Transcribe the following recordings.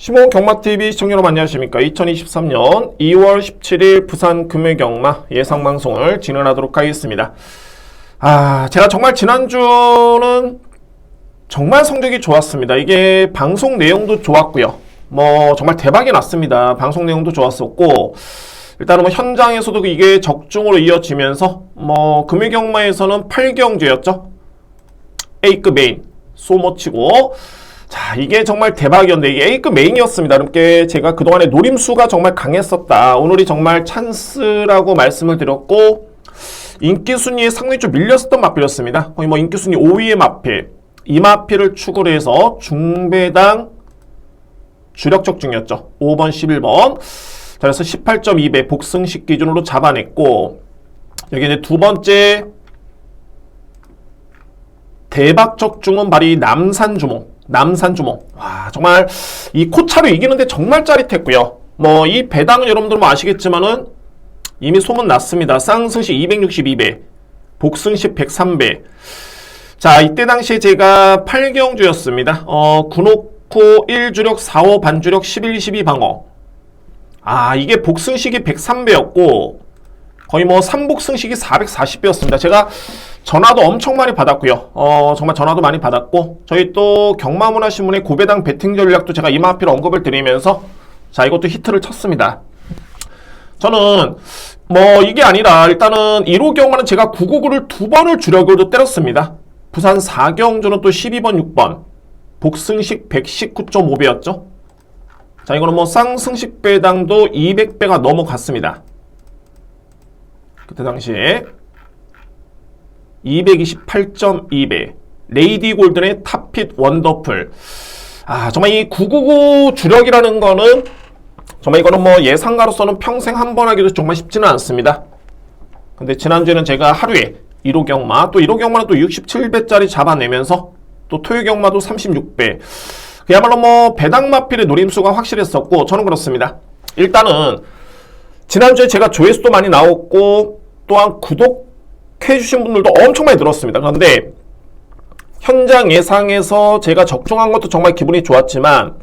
시몬 경마TV 시청자 여러분 안녕하십니까. 2023년 2월 17일 부산 금요경마 예상방송을 진행하도록 하겠습니다. 제가 정말 지난주는 정말 성적이 좋았습니다. 이게 방송 내용도 좋았고요. 정말 대박이 났습니다. 방송 내용도 좋았었고, 일단은 현장에서도 이게 적중으로 이어지면서, 금요경마에서는 8경주였죠. A급 메인, 소모치고, 자, 이게 정말 대박이었는데, 이게 A급 메인이었습니다. 그러니까 제가 그동안에 노림수가 정말 강했었다. 오늘이 정말 찬스라고 말씀을 드렸고, 인기순위에 상당히 좀 밀렸었던 마필이었습니다. 거의 인기순위 5위의 마필, 이 마필을 축으로 해서 중배당 주력적 중이었죠. 5번, 11번. 자, 그래서 18.2배 복승식 기준으로 잡아냈고, 여기 이제 두 번째 대박적 중은 바로 이 남산주몽. 와, 정말 이 코차로 이기는데 정말 짜릿했고요. 이 배당은 여러분들 아시겠지만은 이미 소문 났습니다. 쌍승식 262배, 복승식 103배. 자, 이때 당시에 제가 8경주였습니다. 9놓고 1주력, 4호 반주력, 11, 12 방어. 이게 복승식이 103배였고, 거의 3복승식이 440배였습니다. 제가 전화도 엄청 많이 받았고요. 정말 전화도 많이 받았고, 저희 또 경마문화신문의 고배당 배팅 전략도 제가 이마필 언급을 드리면서, 자, 이것도 히트를 쳤습니다. 저는 이게 아니라 일단은 1호 경마는 제가 999를 2번을 주력으로 때렸습니다. 부산 4경주는 또 12번, 6번. 복승식 119.5배였죠. 자, 이거는 쌍승식 배당도 200배가 넘어갔습니다. 그때 당시에 228.2배. 레이디 골든의 탑핏 원더풀. 정말 이 999 주력이라는 거는 정말 이거는 예상가로서는 평생 한 번 하기도 정말 쉽지는 않습니다. 근데 지난주에는 제가 하루에 1호 경마, 또 1호 경마는 또 67배짜리 잡아내면서 또 토요 경마도 36배. 그야말로 배당 마필의 노림수가 확실했었고, 저는 그렇습니다. 일단은 지난주에 제가 조회수도 많이 나왔고, 또한 구독해주신 분들도 엄청 많이 늘었습니다. 그런데 현장 예상에서 제가 적중한 것도 정말 기분이 좋았지만,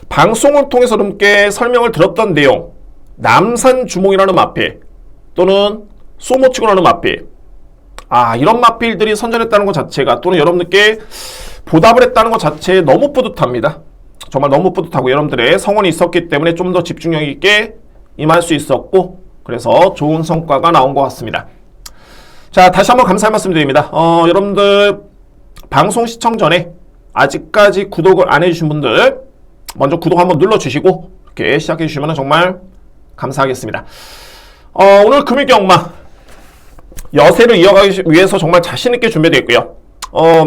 방송을 통해서 여러분께 설명을 들었던 내용, 남산주몽이라는 마필 또는 소모치고라는 마필, 이런 마필들이 선전했다는 것 자체가, 또는 여러분들께 보답을 했다는 것 자체에 너무 뿌듯합니다. 정말 너무 뿌듯하고, 여러분들의 성원이 있었기 때문에 좀 더 집중력 있게 임할 수 있었고, 그래서 좋은 성과가 나온 것 같습니다. 자, 다시 한번 감사의 말씀 드립니다. 여러분들 방송 시청 전에 아직까지 구독을 안 해주신 분들 먼저 구독 한번 눌러주시고 이렇게 시작해 주시면 정말 감사하겠습니다. 오늘 금요경마 여세를 이어가기 위해서 정말 자신있게 준비되어 있고요.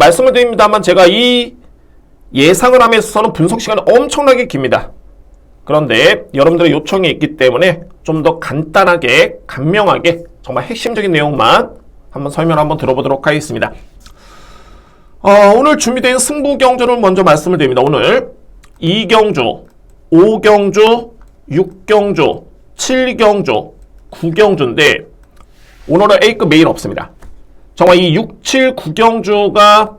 말씀을 드립니다만 제가 이 예상을 하면서는 분석 시간이 엄청나게 깁니다. 그런데 여러분들의 요청이 있기 때문에 좀 더 간단하게, 간명하게 정말 핵심적인 내용만 한번 설명 한번 들어보도록 하겠습니다. 오늘 준비된 승부 경주를 먼저 말씀을 드립니다. 오늘 2경주, 5경주, 6경주, 7경주, 9경주인데 오늘은 A급 메인 없습니다. 정말 이 6, 7, 9경주가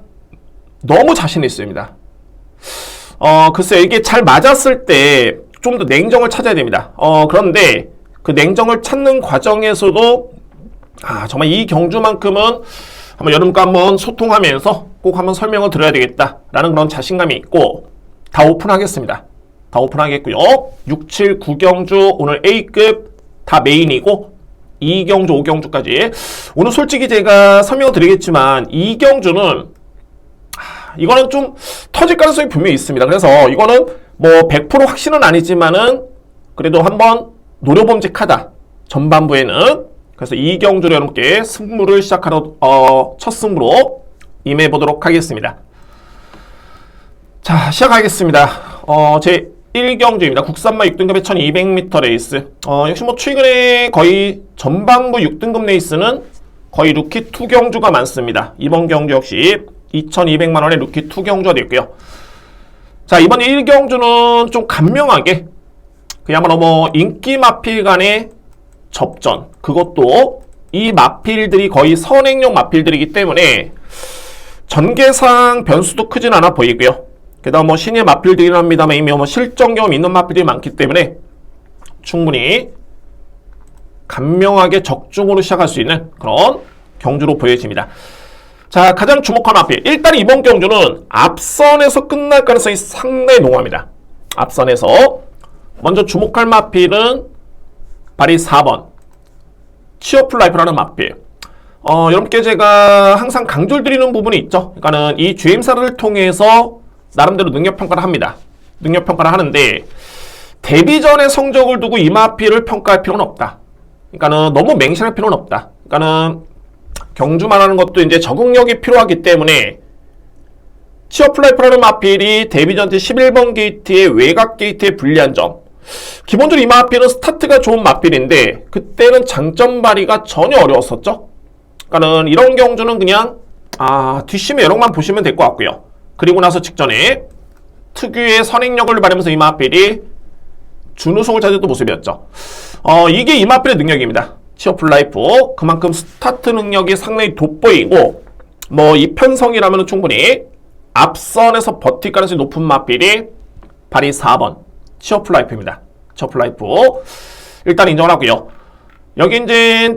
너무 자신 있습니다. 글쎄요, 이게 잘 맞았을 때 좀 더 냉정을 찾아야 됩니다. 그런데 그 냉정을 찾는 과정에서도 정말 이 경주만큼은 한번 여러분과 한번 소통하면서 꼭 한번 설명을 드려야 되겠다라는 그런 자신감이 있고, 다 오픈하겠습니다. 다 오픈하겠고요. 6, 7, 9경주 오늘 A급 다 메인이고, 2경주, 5경주까지. 오늘 솔직히 제가 설명을 드리겠지만 2경주는 이거는 좀 터질 가능성이 분명히 있습니다. 그래서 이거는 100% 확신은 아니지만은 그래도 한번 노려봄직하다. 전반부에는. 그래서 2경주로 여러분께 승부를 시작하러 첫 승부로 임해 보도록 하겠습니다. 자, 시작하겠습니다. 제 1경주입니다. 국산마 6등급의 1200m 레이스. 역시 최근에 거의 전반부 6등급 레이스는 거의 루키 2 경주가 많습니다. 이번 경주 역시 2200만원의 루키 2 경주가 됐고요. 자, 이번 1경주는 좀 간명하게 그야말로 인기 마필 간의 접전, 그것도 이 마필들이 거의 선행용 마필들이기 때문에 전개상 변수도 크진 않아 보이고요. 게다가 뭐 신의 마필들이긴 합니다만 이미 뭐 실전 경험 있는 마필들이 많기 때문에 충분히 간명하게 적중으로 시작할 수 있는 그런 경주로 보여집니다. 자, 가장 주목할 마필. 일단 이번 경주는 앞선에서 끝날 가능성이 상당히 농후합니다. 앞선에서 먼저 주목할 마필은 발이 4번 치어풀 라이프라는 마필. 여러분께 제가 항상 강조를 드리는 부분이 있죠. 그러니까는 이 GM사를 통해서 나름대로 능력평가를 합니다. 능력평가를 하는데 데뷔전의 성적을 두고 이 마필을 평가할 필요는 없다. 그러니까는 너무 맹신할 필요는 없다. 그러니까는 경주만 하는 것도 이제 적응력이 필요하기 때문에 치어플라이프라는 마필이 데뷔전 때 11번 게이트의 외곽 게이트에 불리한 점. 기본적으로 이 마필은 스타트가 좋은 마필인데 그때는 장점 발휘가 전혀 어려웠었죠. 그러니까는 이런 경주는 그냥 뒷심의 여력만 보시면 될 것 같고요. 그리고 나서 직전에 특유의 선행력을 발휘하면서 이 마필이 준우승을 차지했던 모습이었죠. 이게 이 마필의 능력입니다. 치어풀 라이프. 그만큼 스타트 능력이 상당히 돋보이고 뭐 이 편성이라면 충분히 앞선에서 버틸 가능성이 높은 마필이 발이 4번 치어풀 라이프입니다. 치어풀 라이프 일단 인정을 하고요. 여기 이제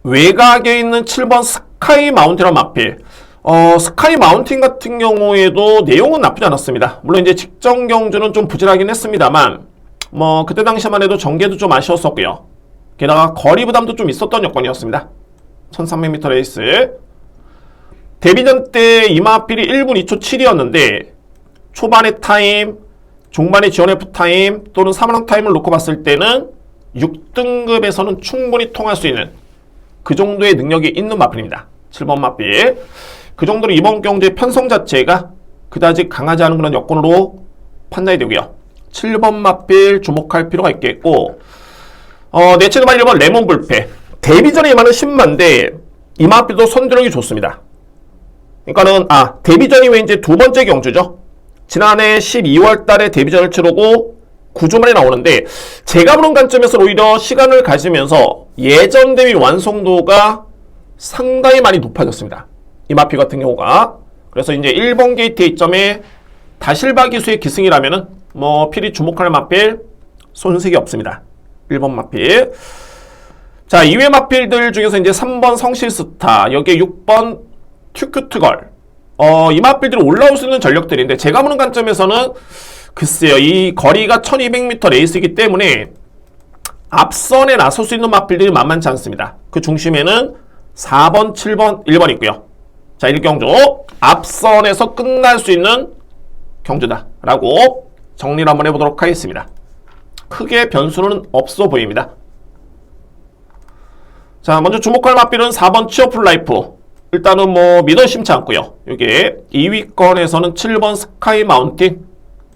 외곽에 있는 7번 스카이 마운틴이라는 마필. 스카이 마운틴 같은 경우에도 내용은 나쁘지 않았습니다. 물론 이제 직전 경주는 좀 부진하긴 했습니다만 뭐 그때 당시만 해도 전개도 좀 아쉬웠었고요. 게다가 거리 부담도 좀 있었던 여건이었습니다. 1300m 레이스. 데뷔전 때 이 마필이 1분 2초 7이었는데 초반의 타임, 중반의 지원F 타임 또는 3원 타임을 놓고 봤을 때는 6등급에서는 충분히 통할 수 있는 그 정도의 능력이 있는 마필입니다. 7번 마필. 그 정도로 이번 경주의 편성 자체가 그다지 강하지 않은 그런 여건으로 판단이 되고요. 7번 마필 주목할 필요가 있겠고 내체도 발 1번 레몬 불패. 데뷔전에 임하는 10만인데 이 마필도 선두력이 좋습니다. 그러니까는 데뷔전이 왜 이제 두 번째 경주죠. 지난해 12월 달에 데뷔전을 치르고 9주 만에 나오는데 제가 보는 관점에서 오히려 시간을 가지면서 예전 대비 완성도가 상당히 많이 높아졌습니다. 이 마필 같은 경우가. 그래서 이제 1번 게이트 이점에 다실바 기수의 기승이라면은 뭐 필히 주목할 마필 손색이 없습니다. 1번 마필. 자, 이외 마필들 중에서 이제 3번 성실스타, 여기에 6번 튜큐트걸. 이 마필들이 올라올 수 있는 전력들인데 제가 보는 관점에서는 글쎄요, 이 거리가 1200m 레이스이기 때문에 앞선에 나설 수 있는 마필들이 만만치 않습니다. 그 중심에는 4번, 7번, 1번 있고요. 자, 1경주 앞선에서 끝날 수 있는 경주다 라고 정리를 한번 해보도록 하겠습니다. 크게 변수는 없어 보입니다. 자, 먼저 주목할 마필은 4번 치어풀 라이프. 일단은 뭐 믿어 심치 않고요. 여기에 2위권에서는 7번 스카이 마운틴,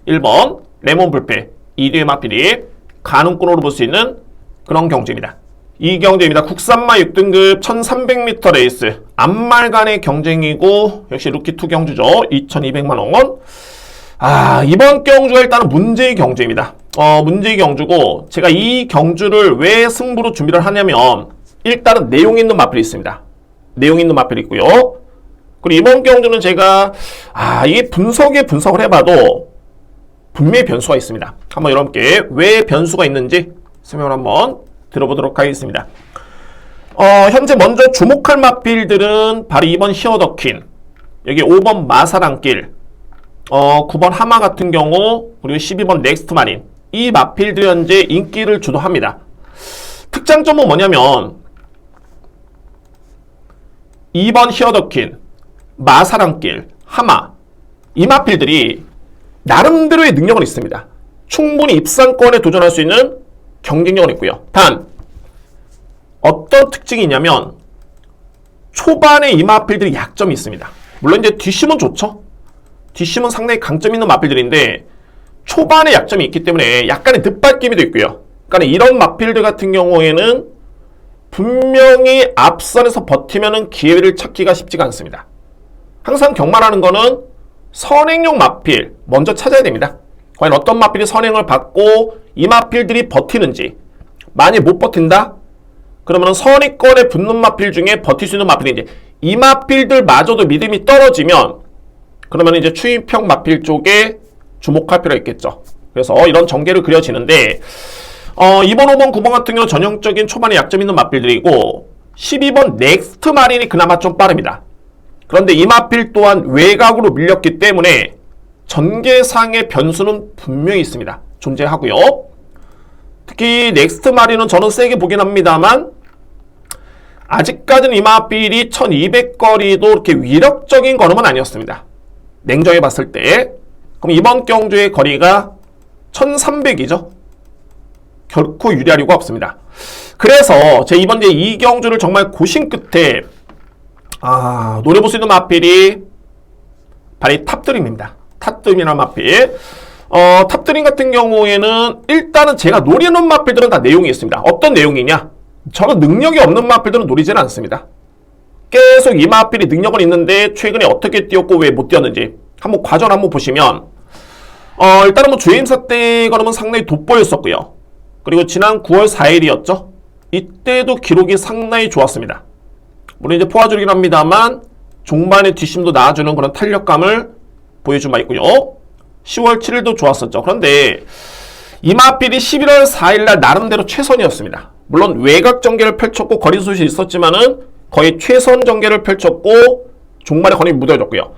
1번 레몬 불패, 2위의 마필이 가능권으로 볼 수 있는 그런 경주입니다. 이 경주입니다. 국산마 6등급 1300m 레이스. 앞말간의 경쟁이고 역시 루키2 경주죠. 2200만원. 이번 경주가 일단은 문제의 경주입니다. 문제의 경주고 제가 이 경주를 왜 승부로 준비를 하냐면 일단은 내용 있는 마필이 있습니다. 내용 있는 마필이 있고요. 그리고 이번 경주는 제가 이게 분석을 해봐도 분명히 변수가 있습니다. 한번 여러분께 왜 변수가 있는지 설명을 한번 들어보도록 하겠습니다. 현재 먼저 주목할 마필들은 바로 2번 히어더퀸, 여기 5번 마사랑길, 9번 하마 같은 경우, 그리고 12번 넥스트 마린. 이 마필들이 현재 인기를 주도합니다. 특장점은 뭐냐면 2번 히어더퀸, 마사랑길, 하마, 이 마필들이 나름대로의 능력은 있습니다. 충분히 입상권에 도전할 수 있는 경쟁력은 있고요. 단 어떤 특징이 있냐면 초반에 이 마필들이 약점이 있습니다. 물론 이제 뒷심은 좋죠. 뒷심은 상당히 강점 있는 마필들인데 초반에 약점이 있기 때문에 약간의 늦발기미도 있고요. 그러니까 이런 마필들 같은 경우에는 분명히 앞선에서 버티면은 기회를 찾기가 쉽지가 않습니다. 항상 경마라는 거는 선행용 마필 먼저 찾아야 됩니다. 과연 어떤 마필이 선행을 받고 이 마필들이 버티는지. 만약 못 버틴다? 그러면 선위권에 붙는 마필 중에 버틸 수 있는 마필인지. 이 마필들마저도 믿음이 떨어지면 그러면 이제 추입형 마필 쪽에 주목할 필요가 있겠죠. 그래서 이런 전개를 그려지는데 2번, 5번, 9번 같은 경우 전형적인 초반에 약점 있는 마필들이고 12번 넥스트 마린이 그나마 좀 빠릅니다. 그런데 이 마필 또한 외곽으로 밀렸기 때문에 전개상의 변수는 분명히 있습니다. 존재하고요. 특히 넥스트 마린은 저는 세게 보긴 합니다만 아직까지는 이 마필이 1200거리도 이렇게 위력적인 걸음은 아니었습니다. 냉정히 봤을 때. 그럼 이번 경주의 거리가 1300이죠. 결코 유리할 이유가 없습니다. 그래서 제 이번 이 경주를 정말 고심 끝에 노려볼 수 있는 마필이 바로 이 탑드림입니다. 탑드림이라는 마필. 탑드림 같은 경우에는 일단은 제가 노리는 마필들은 다 내용이 있습니다. 어떤 내용이냐? 저는 능력이 없는 마필들은 노리지는 않습니다. 계속 이 마필이 능력은 있는데 최근에 어떻게 뛰었고 왜 못 뛰었는지 한번 과정 한번 보시면 일단은 뭐 주임사 때 걸으면 상당히 돋보였었고요. 그리고 지난 9월 4일이었죠. 이때도 기록이 상당히 좋았습니다. 물론 이제 포화줄이긴 합니다만 종반의 뒷심도 나와주는 그런 탄력감을 보여준 바 있고요. 10월 7일도 좋았었죠. 그런데 이 마필이 11월 4일날 나름대로 최선이었습니다. 물론 외곽 전개를 펼쳤고 거리 수시 있었지만은 거의 최선 전개를 펼쳤고 종말에 거의 무뎌졌고요.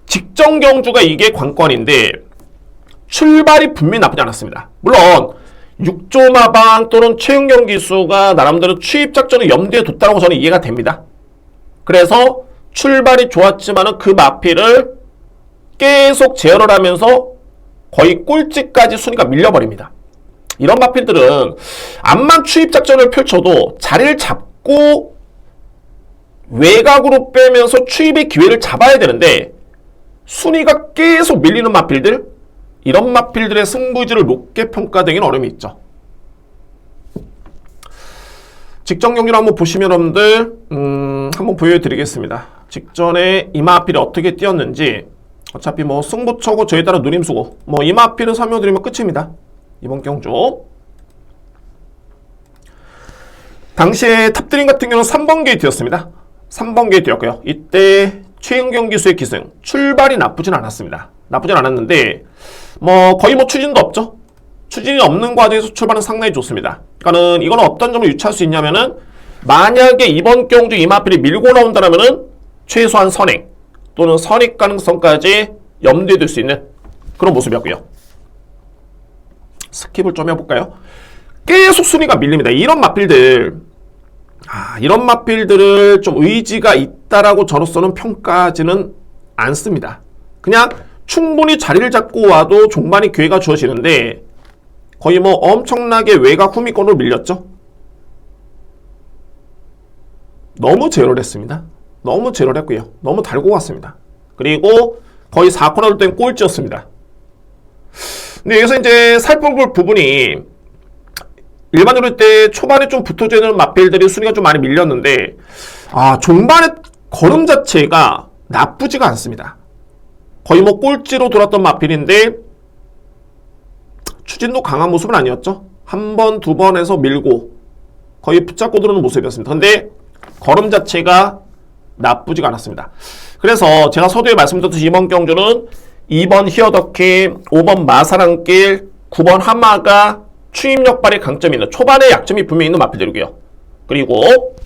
직전 경주가 이게 관건인데 출발이 분명히 나쁘지 않았습니다. 물론 6조 마방 또는 최은경 기수가 나름대로 추입 작전을 염두에 뒀다고 저는 이해가 됩니다. 그래서 출발이 좋았지만은 그 마필을 계속 제어를 하면서 거의 꼴찌까지 순위가 밀려버립니다. 이런 마필들은 암만 추입 작전을 펼쳐도 자리를 잡고 외곽으로 빼면서 추입의 기회를 잡아야 되는데 순위가 계속 밀리는 마필들, 이런 마필들의 승부지를 높게 평가되기는 어려움이 있죠. 직전 경기를 한번 보시면 여러분들 한번 보여드리겠습니다. 직전에 이 마필이 어떻게 뛰었는지. 어차피 뭐 승부처고 저에 따라 누림수고 뭐 이 마필을 설명드리면 끝입니다. 이번 경주 당시에 탑드림 같은 경우는 3번 게이트였습니다. 3번 게이트였고요. 이때 최은경 기수의 기승 출발이 나쁘진 않았습니다. 나쁘진 않았는데 뭐 거의 뭐 추진도 없죠. 추진이 없는 과정에서 출발은 상당히 좋습니다. 그러니까는 이거는 어떤 점을 유추할 수 있냐면은 만약에 이번 경주 이 마필이 밀고 나온다면은 최소한 선행 또는 선입 가능성까지 염두에 둘 수 있는 그런 모습이었고요. 스킵을 좀 해볼까요? 계속 순위가 밀립니다. 이런 마필들을 좀 의지가 있다라고 저로서는 평가하지는 않습니다. 그냥 충분히 자리를 잡고 와도 종반이 기회가 주어지는데 거의 뭐 엄청나게 외곽 후미권으로 밀렸죠. 너무 제어를 했습니다. 너무 제어를 했고요. 너무 달고 갔습니다. 그리고 거의 4코너를 땐 꼴찌였습니다. 근데 여기서 이제 살펴볼 부분이 일반적으로 때 초반에 좀 붙어져 있는 마필들이 순위가 좀 많이 밀렸는데 종반의 걸음 자체가 나쁘지가 않습니다. 거의 뭐 꼴찌로 돌았던 마필인데 추진도 강한 모습은 아니었죠. 한 번, 두 번에서 밀고 거의 붙잡고 들어오는 모습이었습니다. 근데 걸음 자체가 나쁘지가 않았습니다. 그래서 제가 서두에 말씀드렸듯이 이번 경주는 2번 히어더케, 5번 마사랑길, 9번 하마가 추임력 발의 강점이 있는 초반에 약점이 분명히 있는 마필들이고요. 그리고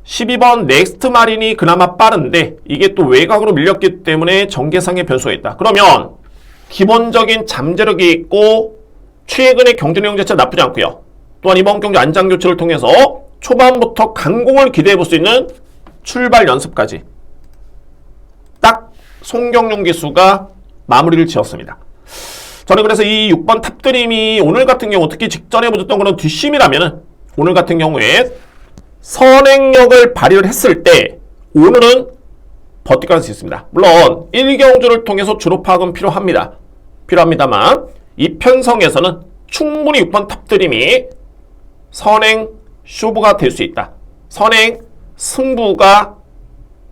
12번 넥스트 마린이 그나마 빠른데 이게 또 외곽으로 밀렸기 때문에 전개상의 변수가 있다. 그러면 기본적인 잠재력이 있고 최근의 경쟁력 자체가 나쁘지 않고요. 또한 이번 경주 안장 교체를 통해서 초반부터 강공을 기대해 볼 수 있는 출발 연습까지 딱 송경용 기수가 마무리를 지었습니다. 저는 그래서 이 6번 탑드림이 오늘 같은 경우 특히 직전에 보셨던 그런 뒷심이라면은 오늘 같은 경우에 선행력을 발휘를 했을 때 오늘은 버틸 가능성이 있습니다. 물론 1경주를 통해서 주로 파악은 필요합니다만 이 편성에서는 충분히 6번 탑드림이 선행 쇼부가 될 수 있다. 선행 승부가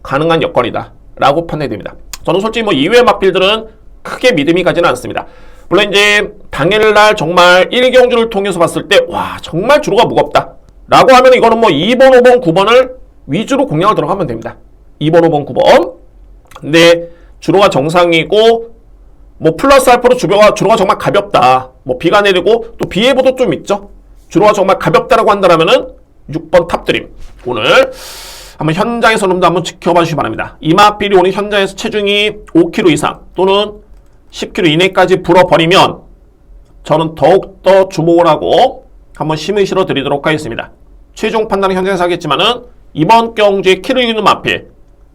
가능한 여건이다 라고 판단이 됩니다. 저는 솔직히 뭐 이외의 마필들은 크게 믿음이 가지는 않습니다. 물론 이제 당일날 정말 1경주를 통해서 봤을 때 와 정말 주로가 무겁다 라고 하면 이거는 뭐 2번, 5번, 9번을 위주로 공략을 들어가면 됩니다. 2번, 5번, 9번. 근데 주로가 정상이고 뭐 플러스 알파로 주로가 정말 가볍다. 뭐 비가 내리고 또 비 예보도 좀 있죠. 주로가 정말 가볍다라고 한다면은 6번 탑드림. 오늘 한번 현장에서 좀 더 한번 지켜봐 주시기 바랍니다. 이마필이 오늘 현장에서 체중이 5kg 이상 또는 10kg 이내까지 불어버리면 저는 더욱더 주목을 하고 한번 힘을 실어 드리도록 하겠습니다. 최종 판단은 현장에서 하겠지만은 이번 경주에 키를 이기는 마필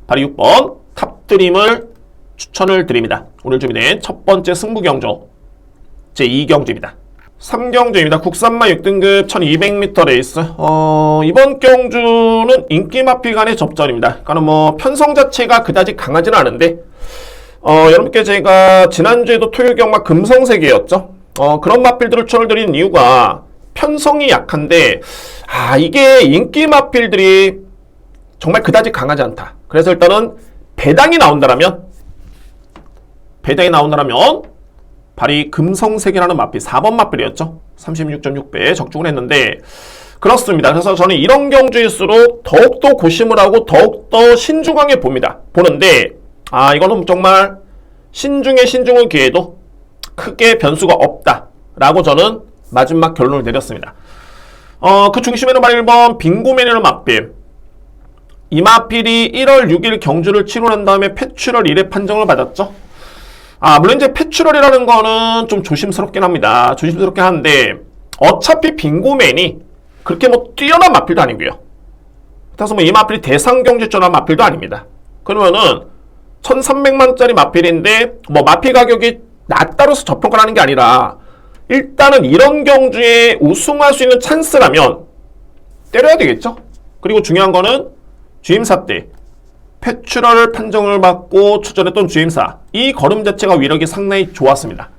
바로 6번 탑드림을 추천을 드립니다. 오늘 준비된 첫 번째 승부 경주 제2경주입니다. 3경주입니다. 국산마 6등급 1200m 레이스. 이번 경주는 인기 마필 간의 접전입니다. 그러니까 뭐 편성 자체가 그다지 강하지는 않은데 여러분께 제가 지난주에도 토요경마 금성세계였죠. 그런 마필들을 추천을 드리는 이유가 편성이 약한데 이게 인기 마필들이 정말 그다지 강하지 않다. 그래서 일단은 배당이 나온다면 발이 금성색이라는 마필 4번 마필이었죠. 36.6배 적중을 했는데 그렇습니다. 그래서 저는 이런 경주일수록 더욱더 고심을 하고 더욱더 신중하게 보는데 이거는 정말 신중에 신중을 기해도 크게 변수가 없다라고 저는 마지막 결론을 내렸습니다. 그 중심에는 바로 1번 빙고맨이라는 마필. 이 마필이 1월 6일 경주를 치고 난 다음에 폐출혈 1회 판정을 받았죠. 물론 이제 폐출혈이라는 거는 좀 조심스럽긴 합니다. 조심스럽긴 한데 어차피 빙고맨이 그렇게 뭐 뛰어난 마필도 아니고요. 그래서 뭐 이 마필이 대상 경주전한 마필도 아닙니다. 그러면은 1300만짜리 마필인데 뭐 마필 가격이 낮다로서 저평가를 하는 게 아니라 일단은 이런 경주에 우승할 수 있는 찬스라면 때려야 되겠죠. 그리고 중요한 거는 주임사 때 폐출혈 판정을 받고 출전했던 주임사 이 걸음 자체가 위력이 상당히 좋았습니다.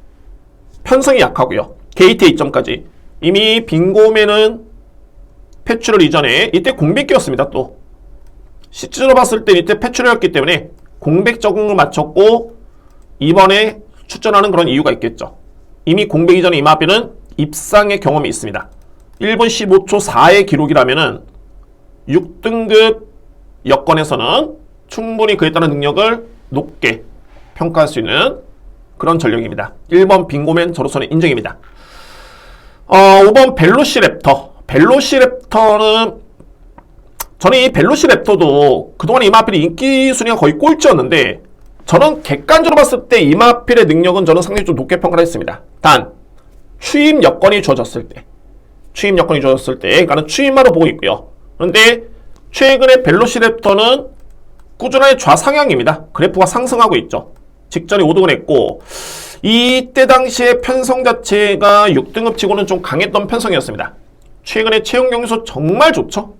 편성이 약하고요. 게이트 2점까지 이미 빙고맨은 폐출혈 이전에 이때 공백기였습니다. 또 시즌으로 봤을 때 이때 폐출혈이었기 때문에 공백 적응을 마쳤고 이번에 출전하는 그런 이유가 있겠죠. 이미 공백 이전에 이 마필은 입상의 경험이 있습니다. 1분 15초 4의 기록이라면은 6등급 여건에서는 충분히 그에 따른 능력을 높게 평가할 수 있는 그런 전력입니다. 1번 빙고맨 저로서는 인정입니다. 5번 벨로시랩터. 벨로시랩터는 저는 이 벨로시랩터도 그동안 이마필이 인기 순위가 거의 꼴찌였는데 저는 객관적으로 봤을 때 이마필의 능력은 저는 상당히 좀 높게 평가를 했습니다. 단 추임 여건이 주어졌을 때 그러니까 추임마로 보고 있고요. 그런데 최근에 벨로시랩터는 꾸준하게 좌상향입니다. 그래프가 상승하고 있죠. 직전에 5등을 했고 이때 당시에 편성 자체가 6등급 치고는 좀 강했던 편성이었습니다. 최근에 채용 경기수 정말 좋죠.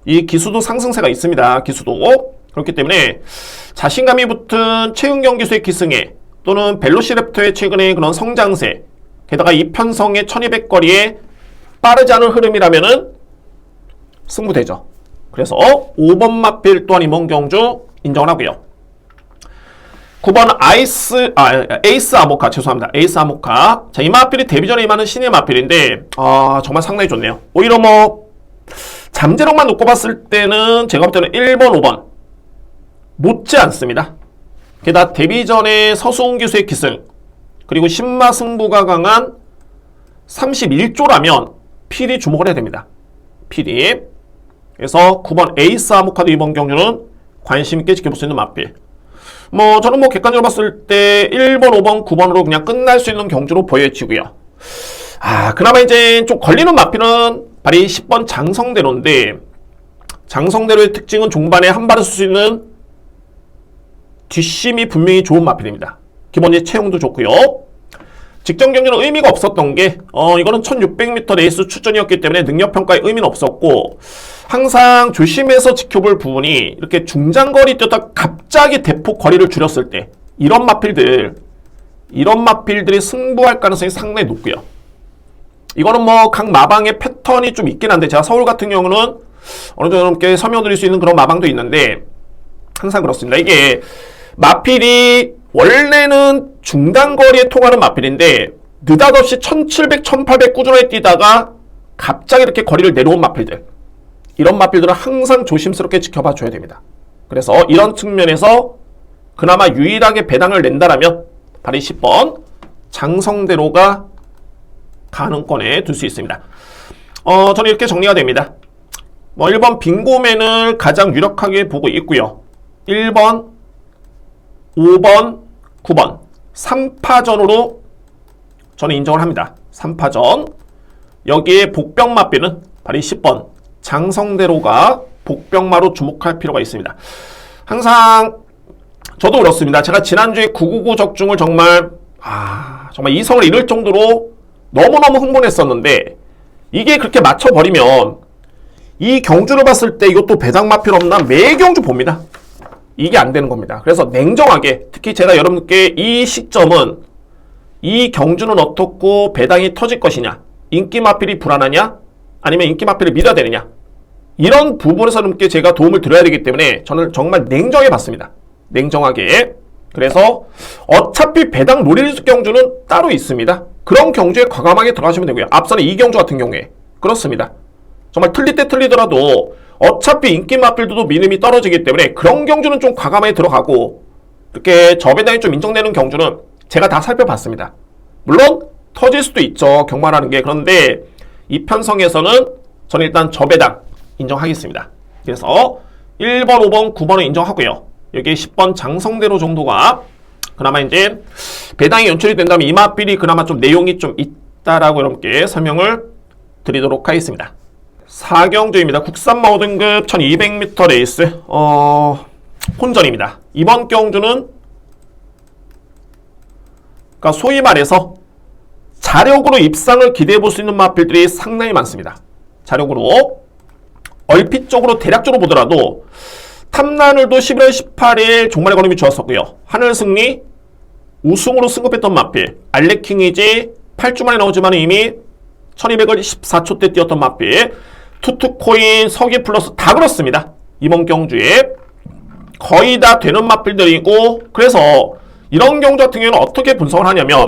이 기수도 상승세가 있습니다. 기수도. 그렇기 때문에 자신감이 붙은 채용 경기수의 기승에 또는 벨로시랩터의 최근의 그런 성장세 게다가 이 편성의 1200거리에 빠르지 않은 흐름이라면은 승부되죠. 그래서 5번 마필 또한 이번 경주 인정을 하고요. 9번 에이스 아모카 죄송합니다. 에이스 아모카. 자, 이 마필이 데뷔전에 임하는 신의 마필인데 정말 상당히 좋네요. 오히려 뭐 잠재력만 놓고 봤을 때는 제가 볼 때는 1번, 5번 못지 않습니다. 게다가 데뷔전에 서수훈 기수의 기승 그리고 신마 승부가 강한 31조라면 필히 주목을 해야 됩니다. 필히. 그래서 9번 에이스 아모카도 이번 경주는 관심있게 지켜볼 수 있는 마필. 저는 객관적으로 봤을 때 1번, 5번, 9번으로 그냥 끝날 수 있는 경주로 보여지고요. 그나마 이제 좀 걸리는 마필은 발이 10번 장성대로인데 장성대로의 특징은 종반에 한 발을 쓸 수 있는 뒷심이 분명히 좋은 마필입니다. 기본적인 체형도 좋고요. 직전 경기는 의미가 없었던 게 이거는 1600m 레이스 출전이었기 때문에 능력평가에 의미는 없었고 항상 조심해서 지켜볼 부분이 이렇게 중장거리 뛰었다 갑자기 대폭 거리를 줄였을 때 이런 마필들이 승부할 가능성이 상당히 높고요. 이거는 각 마방의 패턴이 좀 있긴 한데 제가 서울 같은 경우는 어느 정도 넘게 설명드릴 수 있는 그런 마방도 있는데 항상 그렇습니다. 이게 마필이 원래는 중단거리에 통하는 마필인데 느닷없이 1700, 1800 꾸준하게 뛰다가 갑자기 이렇게 거리를 내려온 마필들 이런 마필들은 항상 조심스럽게 지켜봐 줘야 됩니다. 그래서 이런 측면에서 그나마 유일하게 배당을 낸다라면 바로 10번 장성대로가 가능권에 둘 수 있습니다. 저는 이렇게 정리가 됩니다. 1번 빙고맨을 가장 유력하게 보고 있고요. 1번, 5번, 9번 3파전으로 저는 인정을 합니다. 3파전. 여기에 복병마비는 바로 10번 장성대로가 복병마로 주목할 필요가 있습니다. 항상 저도 그렇습니다. 제가 지난주에 999 적중을 정말 이성을 잃을 정도로 너무너무 흥분했었는데 이게 그렇게 맞춰버리면 이 경주를 봤을 때 이것도 배당마필 없나 매 경주 봅니다. 이게 안 되는 겁니다. 그래서 냉정하게 특히 제가 여러분께 이 시점은 이 경주는 어떻고 배당이 터질 것이냐, 인기마필이 불안하냐, 아니면 인기마필을 믿어야 되느냐, 이런 부분에서 여러분께 제가 도움을 드려야 되기 때문에 저는 정말 냉정하게 봤습니다. 냉정하게. 그래서 어차피 배당 노릴 경주는 따로 있습니다. 그런 경주에 과감하게 들어가시면 되고요. 앞선에 이 경주 같은 경우에 그렇습니다. 정말 틀릴 때 틀리더라도 어차피 인기 마필도 민음이 떨어지기 때문에 그런 경주는 좀 과감하게 들어가고, 이렇게 저배당이 좀 인정되는 경주는 제가 다 살펴봤습니다. 물론 터질 수도 있죠, 경마라는 게. 그런데 이 편성에서는 저는 일단 저배당 인정하겠습니다. 그래서 1번, 5번, 9번은 인정하고요. 여기 10번 장성대로 정도가 그나마 이제 배당이 연출이 된다면 이마필이 그나마 좀 내용이 좀 있다라고 여러분께 설명을 드리도록 하겠습니다. 4경주입니다. 국산마 5등급 1200m 레이스 혼전입니다. 이번 경주는 그러니까 소위 말해서 자력으로 입상을 기대해 볼 수 있는 마필들이 상당히 많습니다. 자력으로 얼핏적으로 대략적으로 보더라도 탐나늘도 11월 18일 종말의 걸음이 좋았었고요. 하늘승리 우승으로 승급했던 마필, 알레킹이지 8주 만에 나오지만 이미 1200을 14초대 뛰었던 마필, 투투코인, 서기 플러스 다 그렇습니다. 이번 경주에 거의 다 되는 마필들이고, 그래서 이런 경주 같은 경우는 어떻게 분석을 하냐면,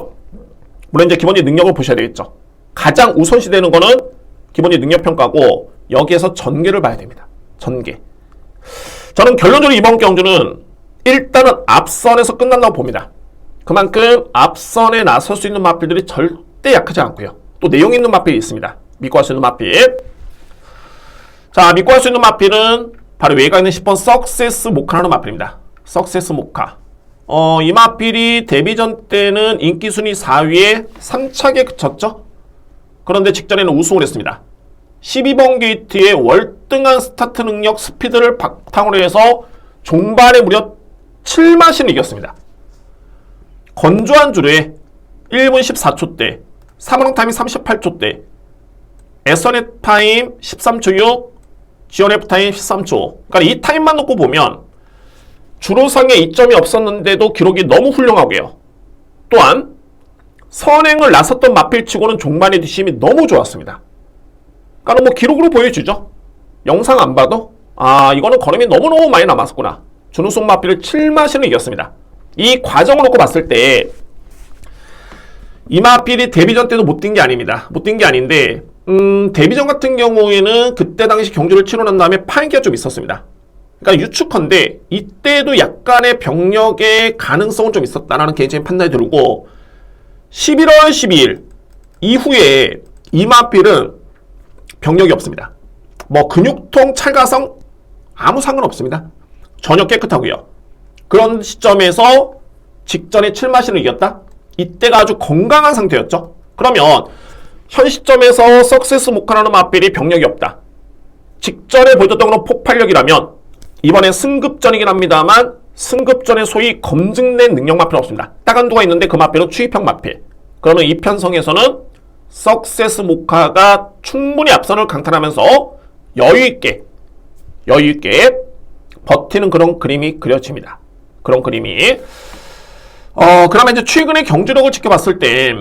물론 이제 기본적인 능력을 보셔야 되겠죠. 가장 우선시 되는 거는 기본적인 능력평가고, 여기에서 전개를 봐야 됩니다. 전개. 저는 결론적으로 이번 경주는 일단은 앞선에서 끝난다고 봅니다. 그만큼 앞선에 나설 수 있는 마필들이 절대 약하지 않고요. 또 내용 있는 마필이 있습니다. 믿고 할 수 있는 마필. 자, 믿고 할 수 있는 마필은 바로 외곽에 있는 10번 석세스 모카라는 마필입니다. 석세스 모카. 이 마필이 데뷔전 때는 인기 순위 4위에 3차게 그쳤죠. 그런데 직전에는 우승을 했습니다. 12번 게이트의 월등한 스타트 능력 스피드를 바탕으로 해서 종반에 무려 7마신을 이겼습니다. 건조한 주류에 1분 14초대, 3원형 타임이 38초대, 에서넷 타임 13초 6, 지원F 타임 13초. 그러니까 이 타임만 놓고 보면 주로상에 이점이 없었는데도 기록이 너무 훌륭하고요. 또한 선행을 나섰던 마필치고는 종반의 뒷심이 너무 좋았습니다. 그러니까 뭐 기록으로 보여주죠. 영상 안 봐도 이거는 걸음이 너무너무 많이 남았었구나. 준우승 마필을 7마신을 이겼습니다. 이 과정을 놓고 봤을 때 이 마필이 데뷔전 때도 못 뛴 게 아닙니다. 못 뛴 게 아닌데 데뷔전 같은 경우에는 그때 당시 경주를 치르고 난 다음에 파인기가 좀 있었습니다. 그러니까 유축헌데 이때도 약간의 병력의 가능성은 좀 있었다라는 개인적인 판단이 들고, 11월 12일 이후에 이 마필은 병력이 없습니다. 뭐 근육통, 찰가성 아무 상관없습니다. 전혀 깨끗하고요. 그런 시점에서 직전에 7마신을 이겼다? 이때가 아주 건강한 상태였죠. 그러면 현 시점에서 석세스 모카라는 마필이 병력이 없다. 직전에 보여줬던 건 폭발력이라면 이번엔 승급전이긴 합니다만 승급전에 소위 검증된 능력 마필은 없습니다. 딱 한두가 있는데 그 마필은 추입형 마필. 그러면 이 편성에서는 석세스 모카가 충분히 앞선을 강탈하면서 여유있게 버티는 그런 그림이 그려집니다. 그런 그림이. 그러면 이제 최근의 경주력을 지켜봤을 때,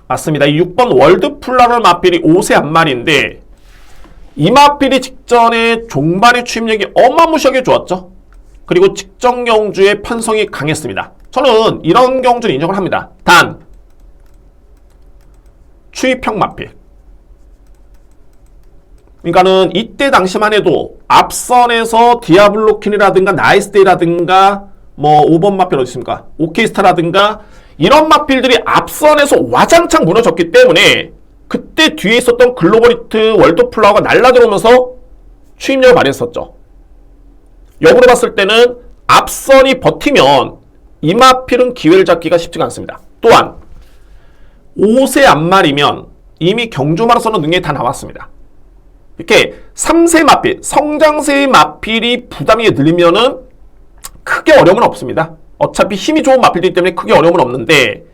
맞습니다. 이 6번 월드플라널 마필이 5세 앞말인데, 이 마필이 직전에 종반의 추임력이 어마무시하게 좋았죠. 그리고 직전 경주의 편성이 강했습니다. 저는 이런 경주는 인정을 합니다. 단, 추입형 마필. 그러니까는 이때 당시만 해도 앞선에서 디아블로킨이라든가 나이스데이라든가 뭐 5번 마필 어디 있습니까? 오케이스타라든가 이런 마필들이 앞선에서 와장창 무너졌기 때문에 그때 뒤에 있었던 글로벌히트, 월드플라워가 날라들어오면서 추임력을 발휘했었죠. 역으로 봤을 때는 앞선이 버티면 이 마필은 기회를 잡기가 쉽지가 않습니다. 또한 5세 앞말이면 이미 경주마라선의 능력이 다 나왔습니다. 이렇게 3세 마필, 성장세의 마필이 부담이 늘리면은 크게 어려움은 없습니다. 어차피 힘이 좋은 마필이기 때문에 크게 어려움은 없는데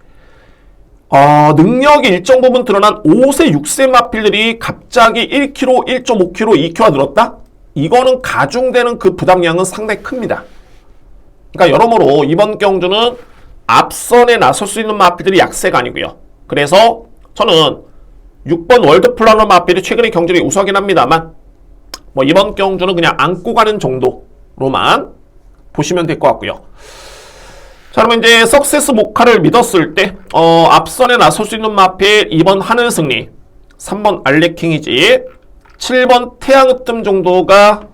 능력이 일정 부분 드러난 5세, 6세 마필들이 갑자기 1kg, 1.5kg, 2kg가 늘었다? 이거는 가중되는 그 부담량은 상당히 큽니다. 그러니까 여러모로 이번 경주는 앞선에 나설 수 있는 마필들이 약세가 아니고요. 그래서 저는 6번 월드플라너 마필이 최근에 경주를 우수하긴 합니다만 뭐 이번 경주는 그냥 안고 가는 정도로만 보시면 될 것 같고요. 자, 그러면 이제 석세스 모카를 믿었을 때 앞선에 나설 수 있는 마필 2번 하늘승리, 3번 알레킹이지, 7번 태양으뜸 정도가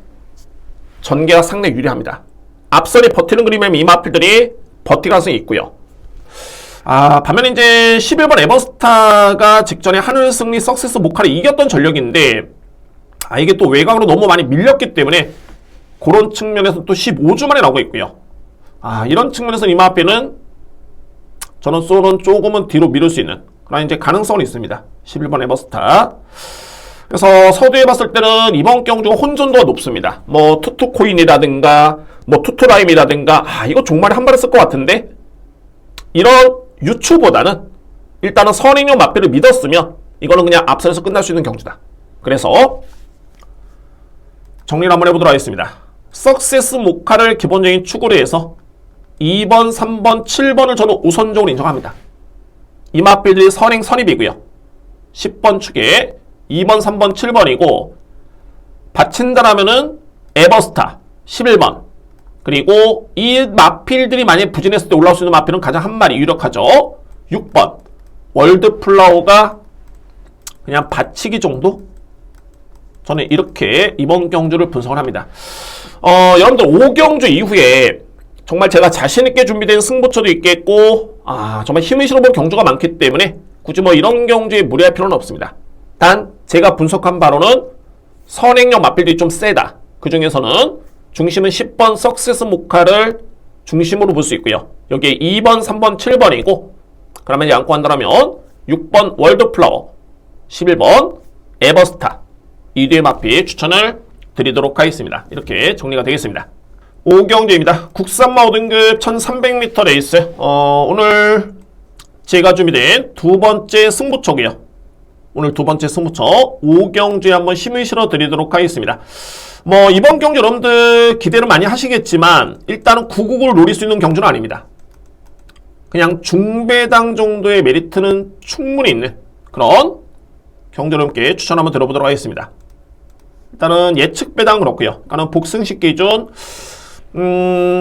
전개가 상당히 유리합니다. 앞선이 버티는 그림이면 이 마필들이 버틸 가능성이 있고요. 반면에 이제 11번 에버스타가 직전에 하늘승리 석세스 모카를 이겼던 전력인데 이게 또 외곽으로 너무 많이 밀렸기 때문에 그런 측면에서 또 15주 만에 나오고 있고요. 이런 측면에서 이 마필은 저는 솔은 조금은 뒤로 미룰 수 있는 그런 이제 가능성은 있습니다. 11번 에버스타. 그래서 서두에 봤을 때는 이번 경주가 혼전도가 높습니다. 뭐 투투코인이라든가 뭐 투투라임이라든가 이거 종말에 한 발에 쓸 것 같은데 이런 유추보다는 일단은 선행용 마필을 믿었으면 이거는 그냥 앞선에서 끝날 수 있는 경주다. 그래서 정리를 한번 해보도록 하겠습니다. 석세스 모카를 기본적인 축으로 해서 2번, 3번, 7번을 저는 우선적으로 인정합니다. 이 마필들이 선행 선입이고요. 10번 축에 2번, 3번, 7번이고 받친다라면은 에버스타 11번 그리고 이 마필들이 만약에 부진했을 때 올라올 수 있는 마필은 가장 한 마리 유력하죠. 6번 월드플라워가 그냥 받치기 정도? 저는 이렇게 이번 경주를 분석을 합니다. 여러분들 5경주 이후에 정말 제가 자신있게 준비된 승부처도 있겠고 정말 힘을 실어볼 경주가 많기 때문에 굳이 뭐 이런 경주에 무리할 필요는 없습니다. 단 제가 분석한 바로는 선행력 마필들이 좀 세다. 그 중에서는 중심은 10번 석세스 모카를 중심으로 볼 수 있고요. 여기에 2번, 3번, 7번이고 그러면 양고 한다면 6번 월드플라워, 11번 에버스타 이 뒤의 마필 추천을 드리도록 하겠습니다. 이렇게 정리가 되겠습니다. 5경주입니다. 국산마 5등급 1300m 레이스 오늘 제가 준비된 두 번째 승부처고요. 오늘 두 번째 승부처 5경주에 한번 힘을 실어 드리도록 하겠습니다. 뭐 이번 경주 여러분들 기대를 많이 하시겠지만 일단은 999를 노릴 수 있는 경주는 아닙니다. 그냥 중배당 정도의 메리트는 충분히 있는 그런 경주 여러분께 추천 한번 들어보도록 하겠습니다. 일단은 예측 배당 그렇고요. 그러니까 복승식 기준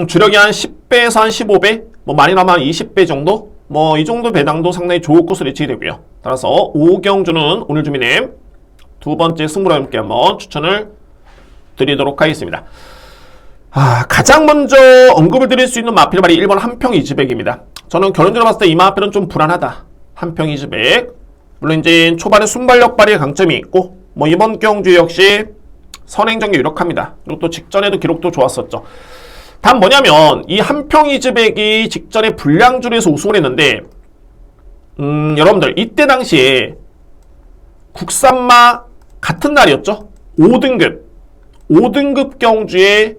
주력이 한 10배에서 한 15배 뭐 많이 나면 한 20배 정도 뭐 이 정도 배당도 상당히 좋을 것으로 예측이 되고요. 따라서 5경주는 오늘 준비된 두 번째 승부로 함께 한번 추천을 드리도록 하겠습니다. 가장 먼저 언급을 드릴 수 있는 마필 말이 1번 한평 이즈백입니다. 저는 결론적으로 봤을 때 이 마필은 좀 불안하다. 한평 이즈백. 물론 이제 초반에 순발력 발휘의 강점이 있고 뭐 이번 경주 역시 선행전개 유력합니다. 그리고 또 직전에도 기록도 좋았었죠. 단 뭐냐면 이 한평 이즈백이 직전에 불량주에서 우승을 했는데 여러분들 이때 당시에 국산마 같은 날이었죠. 5등급 경주에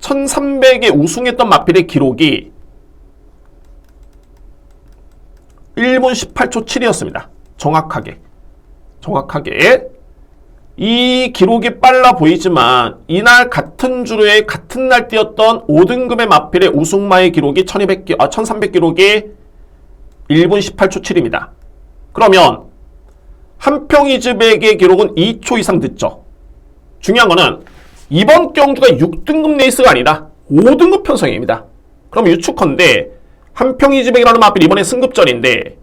1300에 우승했던 마필의 기록이 1분 18초 7이었습니다. 정확하게 이 기록이 빨라 보이지만 이날 같은 주로에 같은 날 뛰었던 5등급의 마필의 우승마의 기록이 1300 기록이 1분 18초 7입니다. 그러면 한평 이즈백의 기록은 2초 이상 늦죠. 중요한 거는 이번 경주가 6등급 레이스가 아니라 5등급 편성입니다. 그럼 유축컨대 한평 이즈백이라는 마필 이번에 승급전인데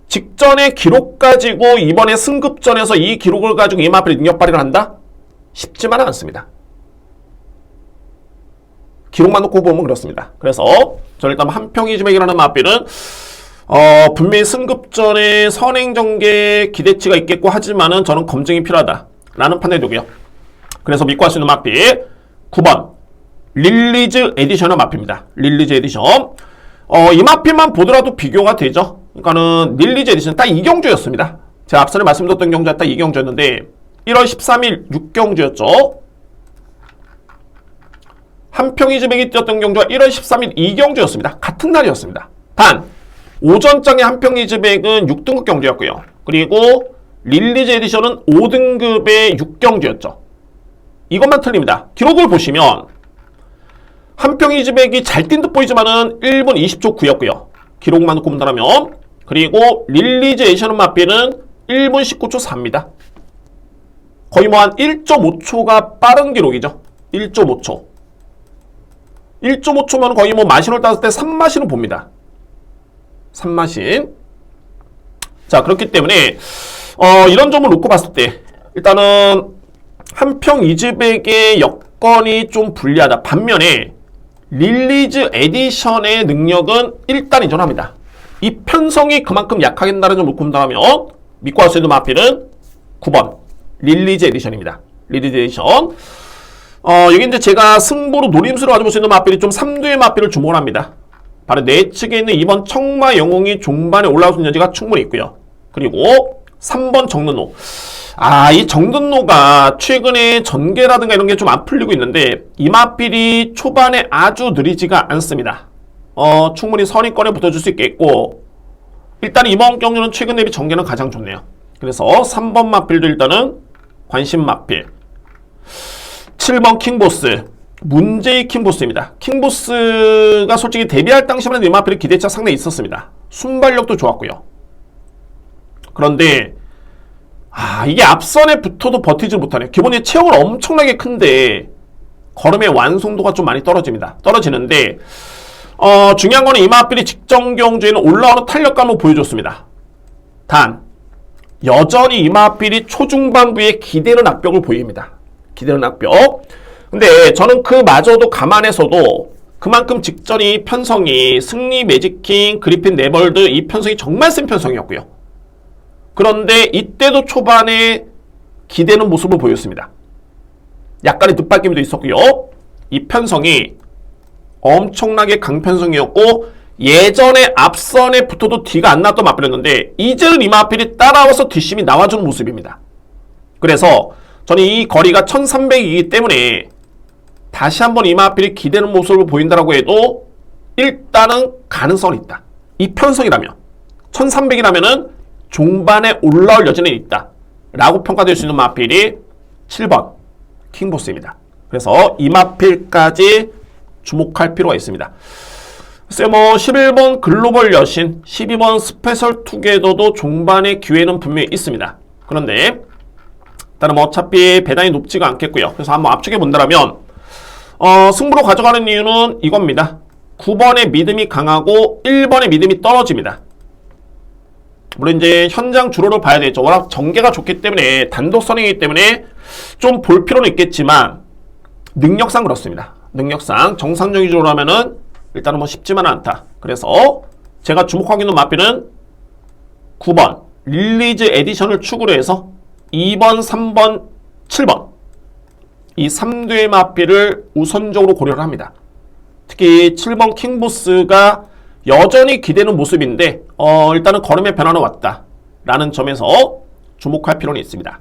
직전의 기록 가지고 이번에 승급전에서 이 기록을 가지고 이 마필이 능력 발휘를 한다? 쉽지만은 않습니다. 기록만 놓고 보면 그렇습니다. 그래서 저는 일단 한평이즈맥이라는 마필은 분명히 승급전에 선행전개 기대치가 있겠고 하지만은 저는 검증이 필요하다라는 판단이 되고요. 그래서 믿고 할 수 있는 마필 9번 릴리즈 에디션의 마필입니다. 릴리즈 에디션. 이 마필만 보더라도 비교가 되죠. 그러니까는 릴리즈 에디션 딱 2경주였습니다. 제가 앞선에 말씀드렸던 경주가 딱 2경주였는데 1월 13일 6경주였죠. 한평이즈맥이 뛰었던 경주가 1월 13일 2경주였습니다. 같은 날이었습니다. 단 오전장의 한평이즈맥은 6등급 경주였고요. 그리고 릴리즈 에디션은 5등급의 6경주였죠. 이것만 틀립니다. 기록을 보시면 한평이즈맥이 잘 뛴 듯 보이지만은 1분 20초 9였고요. 기록만 놓고 본다면 그리고 릴리즈 에디션 마필은 1분 19초 4입니다. 거의 뭐 한 1.5초가 빠른 기록이죠. 1.5초. 1.5초면 거의 뭐 마신을 따졌을 때 3마신은 봅니다. 3마신. 자, 그렇기 때문에 이런 점을 놓고 봤을 때 일단은 한평이즈맥의 여건이 좀 불리하다. 반면에 릴리즈 에디션의 능력은 일단 인정합니다. 이 편성이 그만큼 약하겠다는 점을 놓고 본다면 믿고 할 수 있는 마필은 9번 릴리즈 에디션입니다. 릴리즈 에디션. 여기 이제 제가 승부로 노림수로 가져볼 수 있는 마필이 좀 3두의 마필을 주목을 합니다. 바로 내측에 있는 2번 청마 영웅이 종반에 올라올 수 있는 여지가 충분히 있고요. 그리고 3번 정든노. 이 정든노가 최근에 전개라든가 이런 게 좀 안 풀리고 있는데 이 마필이 초반에 아주 느리지가 않습니다. 충분히 선의권에 붙어줄 수 있겠고 일단 이번 경주는 최근 대비 전개는 가장 좋네요. 그래서 3번 마필도 일단은 관심 마필. 7번 킹보스. 문제의 킹보스입니다. 킹보스가 솔직히 데뷔할 당시만 이 마필의 기대치가 상당히 있었습니다. 순발력도 좋았고요. 그런데 이게 앞선에 붙어도 버티지 못하네요. 기본적으로 체형은 엄청나게 큰데 걸음의 완성도가 좀 많이 떨어집니다. 떨어지는데 중요한 거는 이 마필이 직전 경주에는 올라오는 탄력감을 보여줬습니다. 단 여전히 이 마필이 초중반부에 기대는 악벽을 보입니다. 기대는 악벽. 근데 저는 그마저도 감안해서도 그만큼 직전이 편성이 승리 매직킹 그리핀 네벌드 이 편성이 정말 센 편성이었고요. 그런데 이때도 초반에 기대는 모습을 보였습니다. 약간의 늦발김도 있었고요. 이 편성이 엄청나게 강편성이었고 예전에 앞선에 붙어도 뒤가 안 났던 마필이었는데 이제는 이 마필이 따라와서 뒷심이 나와주는 모습입니다. 그래서 저는 이 거리가 1300이기 때문에 다시 한번 이 마필이 기대는 모습을 보인다라고 해도 일단은 가능성이 있다. 이 편성이라면 1300이라면은 종반에 올라올 여지는 있다 라고 평가될 수 있는 마필이 7번 킹보스입니다. 그래서 이 마필까지 주목할 필요가 있습니다. 글쎄 뭐 11번 글로벌 여신, 12번 스페셜 투게더도 종반의 기회는 분명히 있습니다. 그런데 일단은 뭐 어차피 배당이 높지가 않겠고요. 그래서 한번 압축해 본다면 승부로 가져가는 이유는 이겁니다. 9번의 믿음이 강하고 1번의 믿음이 떨어집니다. 물론 이제 현장 주로를 봐야 되겠죠. 워낙 전개가 좋기 때문에 단독 선행이기 때문에 좀 볼 필요는 있겠지만 능력상 그렇습니다. 능력상 정상적인 주로 하면은 일단은 뭐 쉽지만은 않다. 그래서 제가 주목하고 있는 마필은 9번 릴리즈 에디션을 축으로 해서 2번, 3번, 7번 이 3두의 마필을 우선적으로 고려를 합니다. 특히 7번 킹보스가 여전히 기대는 모습인데 일단은 걸음의 변화는 왔다 라는 점에서 주목할 필요는 있습니다.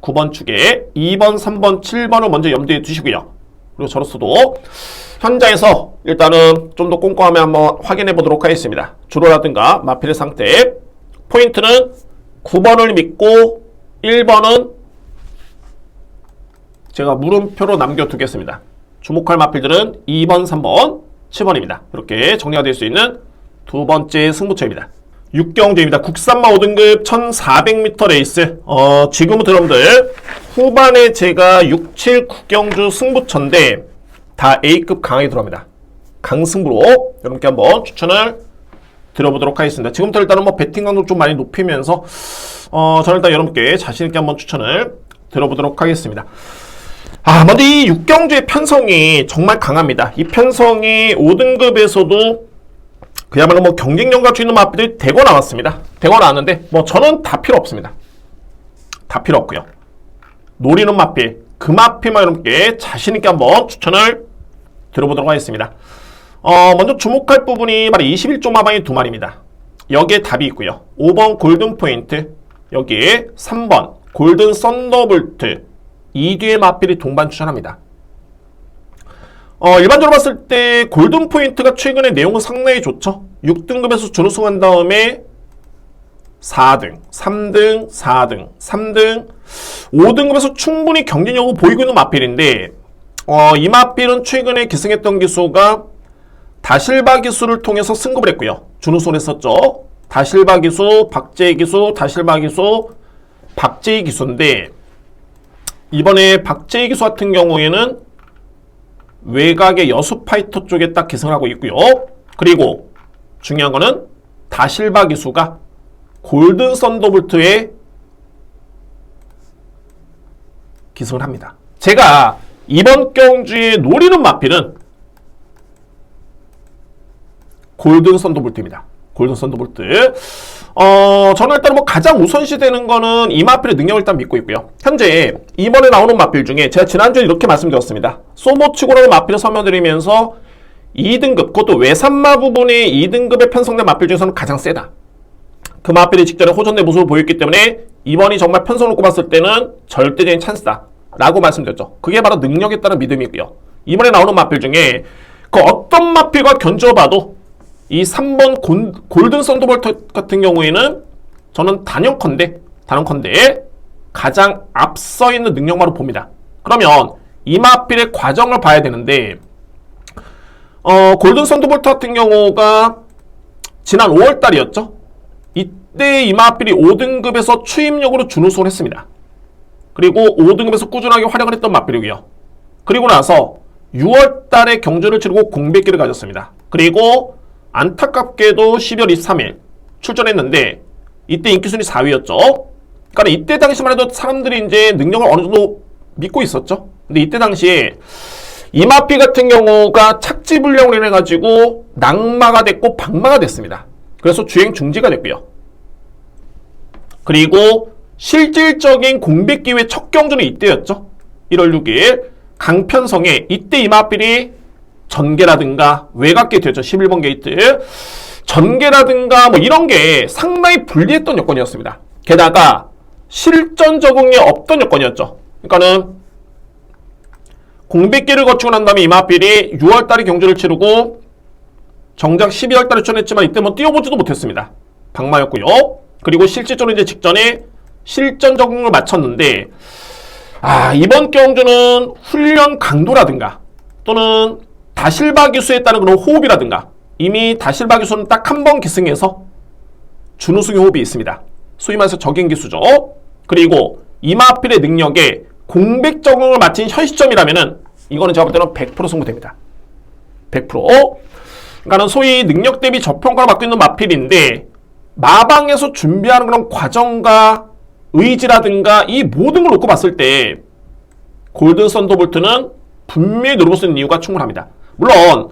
9번 축에 2번, 3번, 7번을 먼저 염두에 두시고요. 그리고 저로서도 현장에서 일단은 좀 더 꼼꼼하게 한번 확인해 보도록 하겠습니다. 주로라든가 마필의 상태 포인트는 9번을 믿고 1번은 제가 물음표로 남겨두겠습니다. 주목할 마필들은 2번, 3번, 7번입니다. 이렇게 정리가 될 수 있는 두 번째 승부처입니다. 6경주입니다. 국산마 5등급 1400m 레이스. 지금부터 여러분들 후반에 제가 6, 7, 9경주 승부처인데 다 A급 강하게 들어갑니다. 강승부로 여러분께 한번 추천을 드려보도록 하겠습니다. 지금부터 일단은 뭐 배팅 강도 좀 많이 높이면서 저는 일단 여러분께 자신있게 한번 추천을 드려보도록 하겠습니다. 먼저 이 육경주의 편성이 정말 강합니다. 이 편성이 5등급에서도 그야말로 뭐 경쟁력 갖추 있는 마필들이 대거 나왔습니다. 대거 나왔는데 뭐 저는 다 필요 없습니다. 다 필요 없고요. 노리는 마필, 그 마필만 여러분께 자신있게 한번 추천을 들어보도록 하겠습니다. 먼저 주목할 부분이 바로 21조 마방이 두 마리입니다. 여기에 답이 있고요. 5번 골든 포인트, 여기에 3번 골든 썬더볼트, 이 뒤에 마필이 동반 추천합니다. 일반적으로 봤을 때 골든 포인트가 최근에 내용은 상당히 좋죠. 6등급에서 준우승한 다음에 4등, 3등, 4등, 3등, 5등급에서 충분히 경쟁력을 보이고 있는 마필인데 이 마필은 최근에 기승했던 기수가 다실바 기수를 통해서 승급을 했고요. 준우승을 했었죠. 다실바 기수, 박제희 기수, 다실바 기수, 박제희 기수인데 이번에 박제희 기수 같은 경우에는 외곽의 여수 파이터 쪽에 딱 기승을 하고 있고요. 그리고 중요한 거는 다실바 기수가 골든 썬더볼트에 기승을 합니다. 제가 이번 경주에 노리는 마필은 골든 썬더볼트입니다. 골든 썬더볼트. 저는 일단 뭐 가장 우선시 되는 거는 이 마필의 능력을 일단 믿고 있고요. 현재 이번에 나오는 마필 중에 제가 지난주에 이렇게 말씀드렸습니다. 소모치고라는 마필을 설명드리면서 2등급, 그것도 외산마 부분의 2등급에 편성된 마필 중에서는 가장 세다. 그 마필이 직전에 호전된 모습을 보였기 때문에 이번이 정말 편성을 놓고 봤을 때는 절대적인 찬스다 라고 말씀드렸죠. 그게 바로 능력에 따른 믿음이고요. 이번에 나오는 마필 중에 그 어떤 마필과 견주어봐도 이 3번 골든 썬더볼트 같은 경우에는 저는 단연컨대 가장 앞서 있는 능력만으로 봅니다. 그러면 이 마필의 과정을 봐야 되는데 골든 썬더볼트 같은 경우가 지난 5월달이었죠. 이때 이 마필이 5등급에서 추임력으로 준우승을 했습니다. 그리고 5등급에서 꾸준하게 활약을 했던 마필이고요. 그리고 나서 6월달에 경주를 치르고 공백기를 가졌습니다. 그리고 안타깝게도 12월 23일 출전했는데 이때 인기순위 4위였죠. 그러니까 이때 당시만 해도 사람들이 이제 능력을 어느 정도 믿고 있었죠. 근데 이때 당시에 이마피 같은 경우가 착지불량으로 인해 가지고 낙마가 됐고 박마가 됐습니다. 그래서 주행 중지가 됐고요. 그리고 실질적인 공백 기회 첫 경주는 이때였죠. 1월 6일 강편성에 이때 이마필이 전개라든가 외곽 게이트였죠. 11번 게이트. 전개라든가 뭐 이런 게 상당히 불리했던 여건이었습니다. 게다가 실전 적응이 없던 여건이었죠. 그러니까는 공백기를 거치고 난 다음에 이마필이 6월달에 경주를 치르고 정작 12월달에 출전했지만 이때 뭐 뛰어보지도 못했습니다. 박마였고요. 그리고 실질적으로 이제 직전에 실전 적응을 마쳤는데 이번 경주는 훈련 강도라든가 또는 다실바 기수에 따른 그런 호흡이라든가 이미 다실바 기수는 딱 한 번 기승해서 준우승의 호흡이 있습니다. 소위 말해서 적인 기수죠. 그리고 이마필의 능력에 공백 적응을 마친 현 시점이라면은 이거는 제가 볼 때는 100% 승부됩니다. 100%. 그러니까는 소위 능력 대비 저평가를 받고 있는 마필인데 마방에서 준비하는 그런 과정과 의지라든가 이 모든 걸 놓고 봤을 때 골든 썬더볼트는 분명히 노려볼 수 있는 이유가 충분합니다. 물론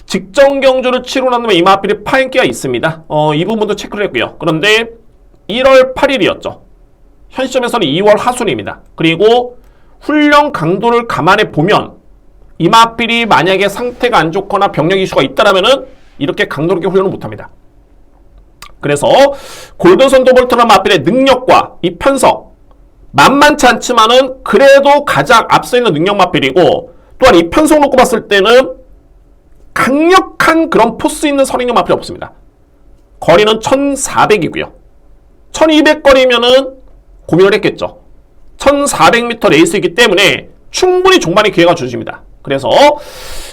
직전 경주를 치르고 난 다음에 이마필이 파행기가 있습니다. 이 부분도 체크를 했고요. 그런데 1월 8일이었죠. 현 시점에서는 2월 하순입니다. 그리고 훈련 강도를 감안해 보면 이마필이 만약에 상태가 안 좋거나 병력 이슈가 있다라면은 이렇게 강도 있게 훈련을 못합니다. 그래서 골든 썬더볼트라는 마필의 능력과 이 편성 만만치 않지만은 그래도 가장 앞서 있는 능력 마필이고 또한 이 편성 놓고 봤을 때는 강력한 그런 포스 있는 선행력 마필이 없습니다. 거리는 1400이고요. 1200 거리면은 고민을 했겠죠. 1400m 레이스이기 때문에 충분히 종반의 기회가 주어집니다. 그래서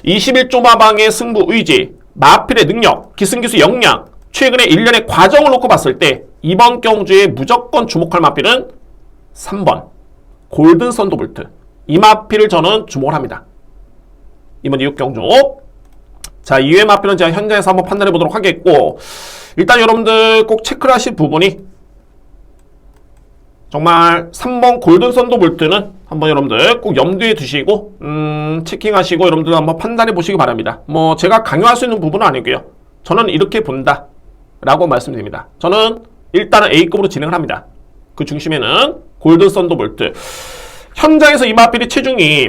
21조 마방의 승부 의지, 마필의 능력, 기승기수 역량, 최근에 1년의 과정을 놓고 봤을 때 이번 경주에 무조건 주목할 마필은 3번 골든 썬더볼트. 이 마필을 저는 주목을 합니다. 이번 6경주. 자, 이외의 마필은 제가 현장에서 한번 판단해 보도록 하겠고 일단 여러분들 꼭 체크를 하실 부분이 정말 3번 골든 썬더볼트는 한번 여러분들 꼭 염두에 두시고 체킹하시고 여러분들 한번 판단해 보시기 바랍니다. 뭐 제가 강요할 수 있는 부분은 아니고요. 저는 이렇게 본다 라고 말씀드립니다. 저는 일단은 A급으로 진행을 합니다. 그 중심에는 골든 썬더볼트. 현장에서 이마필이 체중이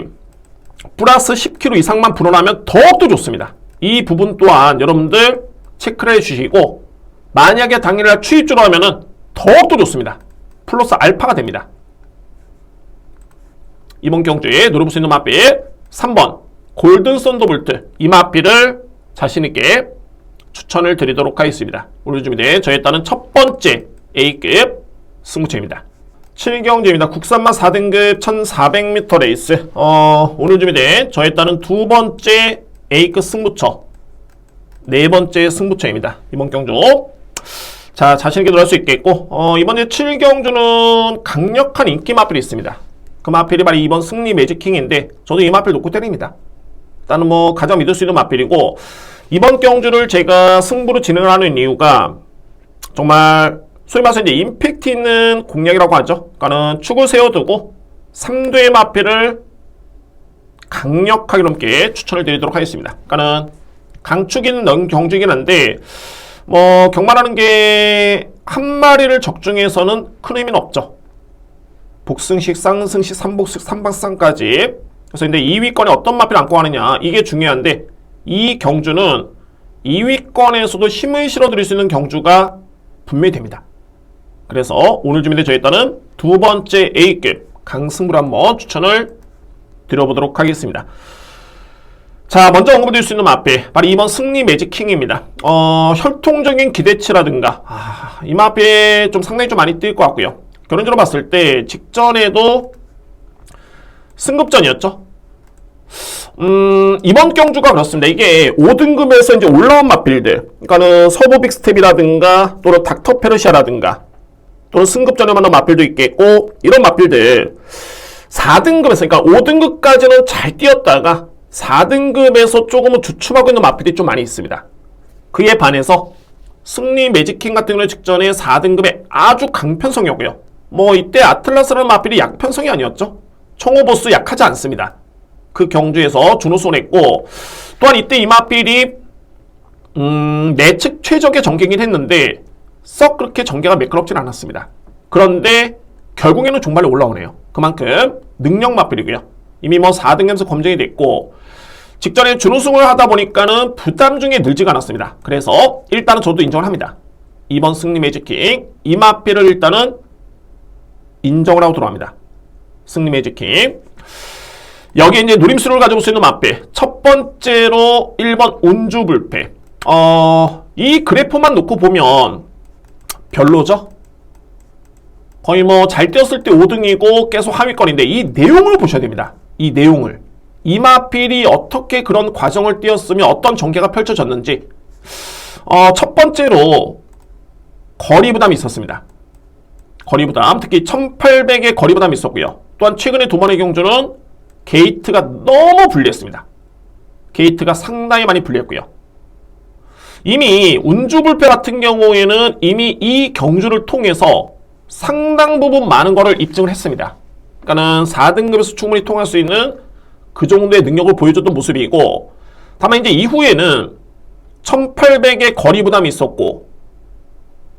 플러스 10kg 이상만 불어나면 더욱더 좋습니다. 이 부분 또한 여러분들 체크를 해주시고 만약에 당일날 추입주로 하면은 더욱더 좋습니다. 플러스 알파가 됩니다. 이번 경주에 노려볼 수 있는 마필 3번 골든 썬더볼트 이 마필을 자신있게 추천을 드리도록 하겠습니다. 오늘 준비된 저에 따른 첫 번째 A급 승부처입니다. 7경주입니다. 국산만 4등급 1400m 레이스. 오늘 준비된 저에 따른 두 번째 A급 승부처 네 번째 승부처입니다. 이번 경주 자, 자신있게 놀 수 있겠고 이번에 7경주는 강력한 인기 마필이 있습니다. 그 마필이 바로 2번 승리 매직킹인데 저도 이 마필 놓고 때립니다. 일단은 뭐 가장 믿을 수 있는 마필이고 이번 경주를 제가 승부로 진행을 하는 이유가 정말 소위 말해서 이제 임팩트 있는 공략이라고 하죠. 그러니까는 축을 세워두고 3대 마필을 강력하게 넘게 추천을 드리도록 하겠습니다. 그러니까는 강축 있는 경주이긴 한데 뭐 경마라는 게 한 마리를 적중해서는 큰 의미는 없죠. 복승식, 쌍승식, 삼복식, 삼박상까지. 그래서 근데 2위권에 어떤 마필을 안고 가느냐 이게 중요한데 이 경주는 2위권에서도 힘을 실어드릴 수 있는 경주가 분명히 됩니다. 그래서 오늘 준비된 저희 따는 두 번째 A급 강승부를 한번 추천을 드려보도록 하겠습니다. 자, 먼저 언급드릴 수 있는 마필 바로 2번 승리 매직킹입니다. 혈통적인 기대치라든가 이 마필 좀 상당히 좀 많이 뜰 것 같고요. 결론적으로 봤을 때 직전에도 승급전이었죠. 이번 경주가 그렇습니다. 이게 5등급에서 이제 올라온 마필들 그러니까는 서부 빅스텝이라든가 또는 닥터 페르시아라든가 또는 승급전에 만난 마필도 있겠고 이런 마필들 4등급에서 그러니까 5등급까지는 잘 뛰었다가 4등급에서 조금은 주춤하고 있는 마필이 좀 많이 있습니다. 그에 반해서 승리 매직킹 같은 경우는 직전에 4등급에 아주 강편성이었고요. 뭐 이때 아틀라스라는 마필이 약편성이 아니었죠. 청호보스 약하지 않습니다. 그 경주에서 준우승을 했고 또한 이때 이 마필이 내측 최적의 전개긴 했는데 썩 그렇게 전개가 매끄럽진 않았습니다. 그런데 결국에는 종말에 올라오네요. 그만큼 능력 마필이고요. 이미 뭐 4등급에서 검증이 됐고 직전에 준우승을 하다 보니까는 부담 중에 늘지가 않았습니다. 그래서 일단은 저도 인정을 합니다. 2번 승리 매직킹 이 마필을 일단은 인정을 하고 들어갑니다. 승리 매직킹 여기 이제 누림수를 가져올 수 있는 마필 첫 번째로 1번 운주불패 이 그래프만 놓고 보면 별로죠? 거의 뭐 잘 뛰었을 때 5등이고 계속 하위권인데 이 내용을 보셔야 됩니다. 이 내용을 이 마필이 어떻게 그런 과정을 뛰었으면 어떤 전개가 펼쳐졌는지 첫 번째로 거리 부담이 있었습니다. 거리 부담 특히 1800의 거리 부담이 있었고요. 또한 최근에 두 번의 경주는 게이트가 너무 불리했습니다. 게이트가 상당히 많이 불리했고요. 이미 운주불패 같은 경우에는 이미 이 경주를 통해서 상당 부분 많은 거를 입증을 했습니다. 그러니까는 4등급에서 충분히 통할 수 있는 그 정도의 능력을 보여줬던 모습이고 다만 이제 이후에는 1800의 거리 부담이 있었고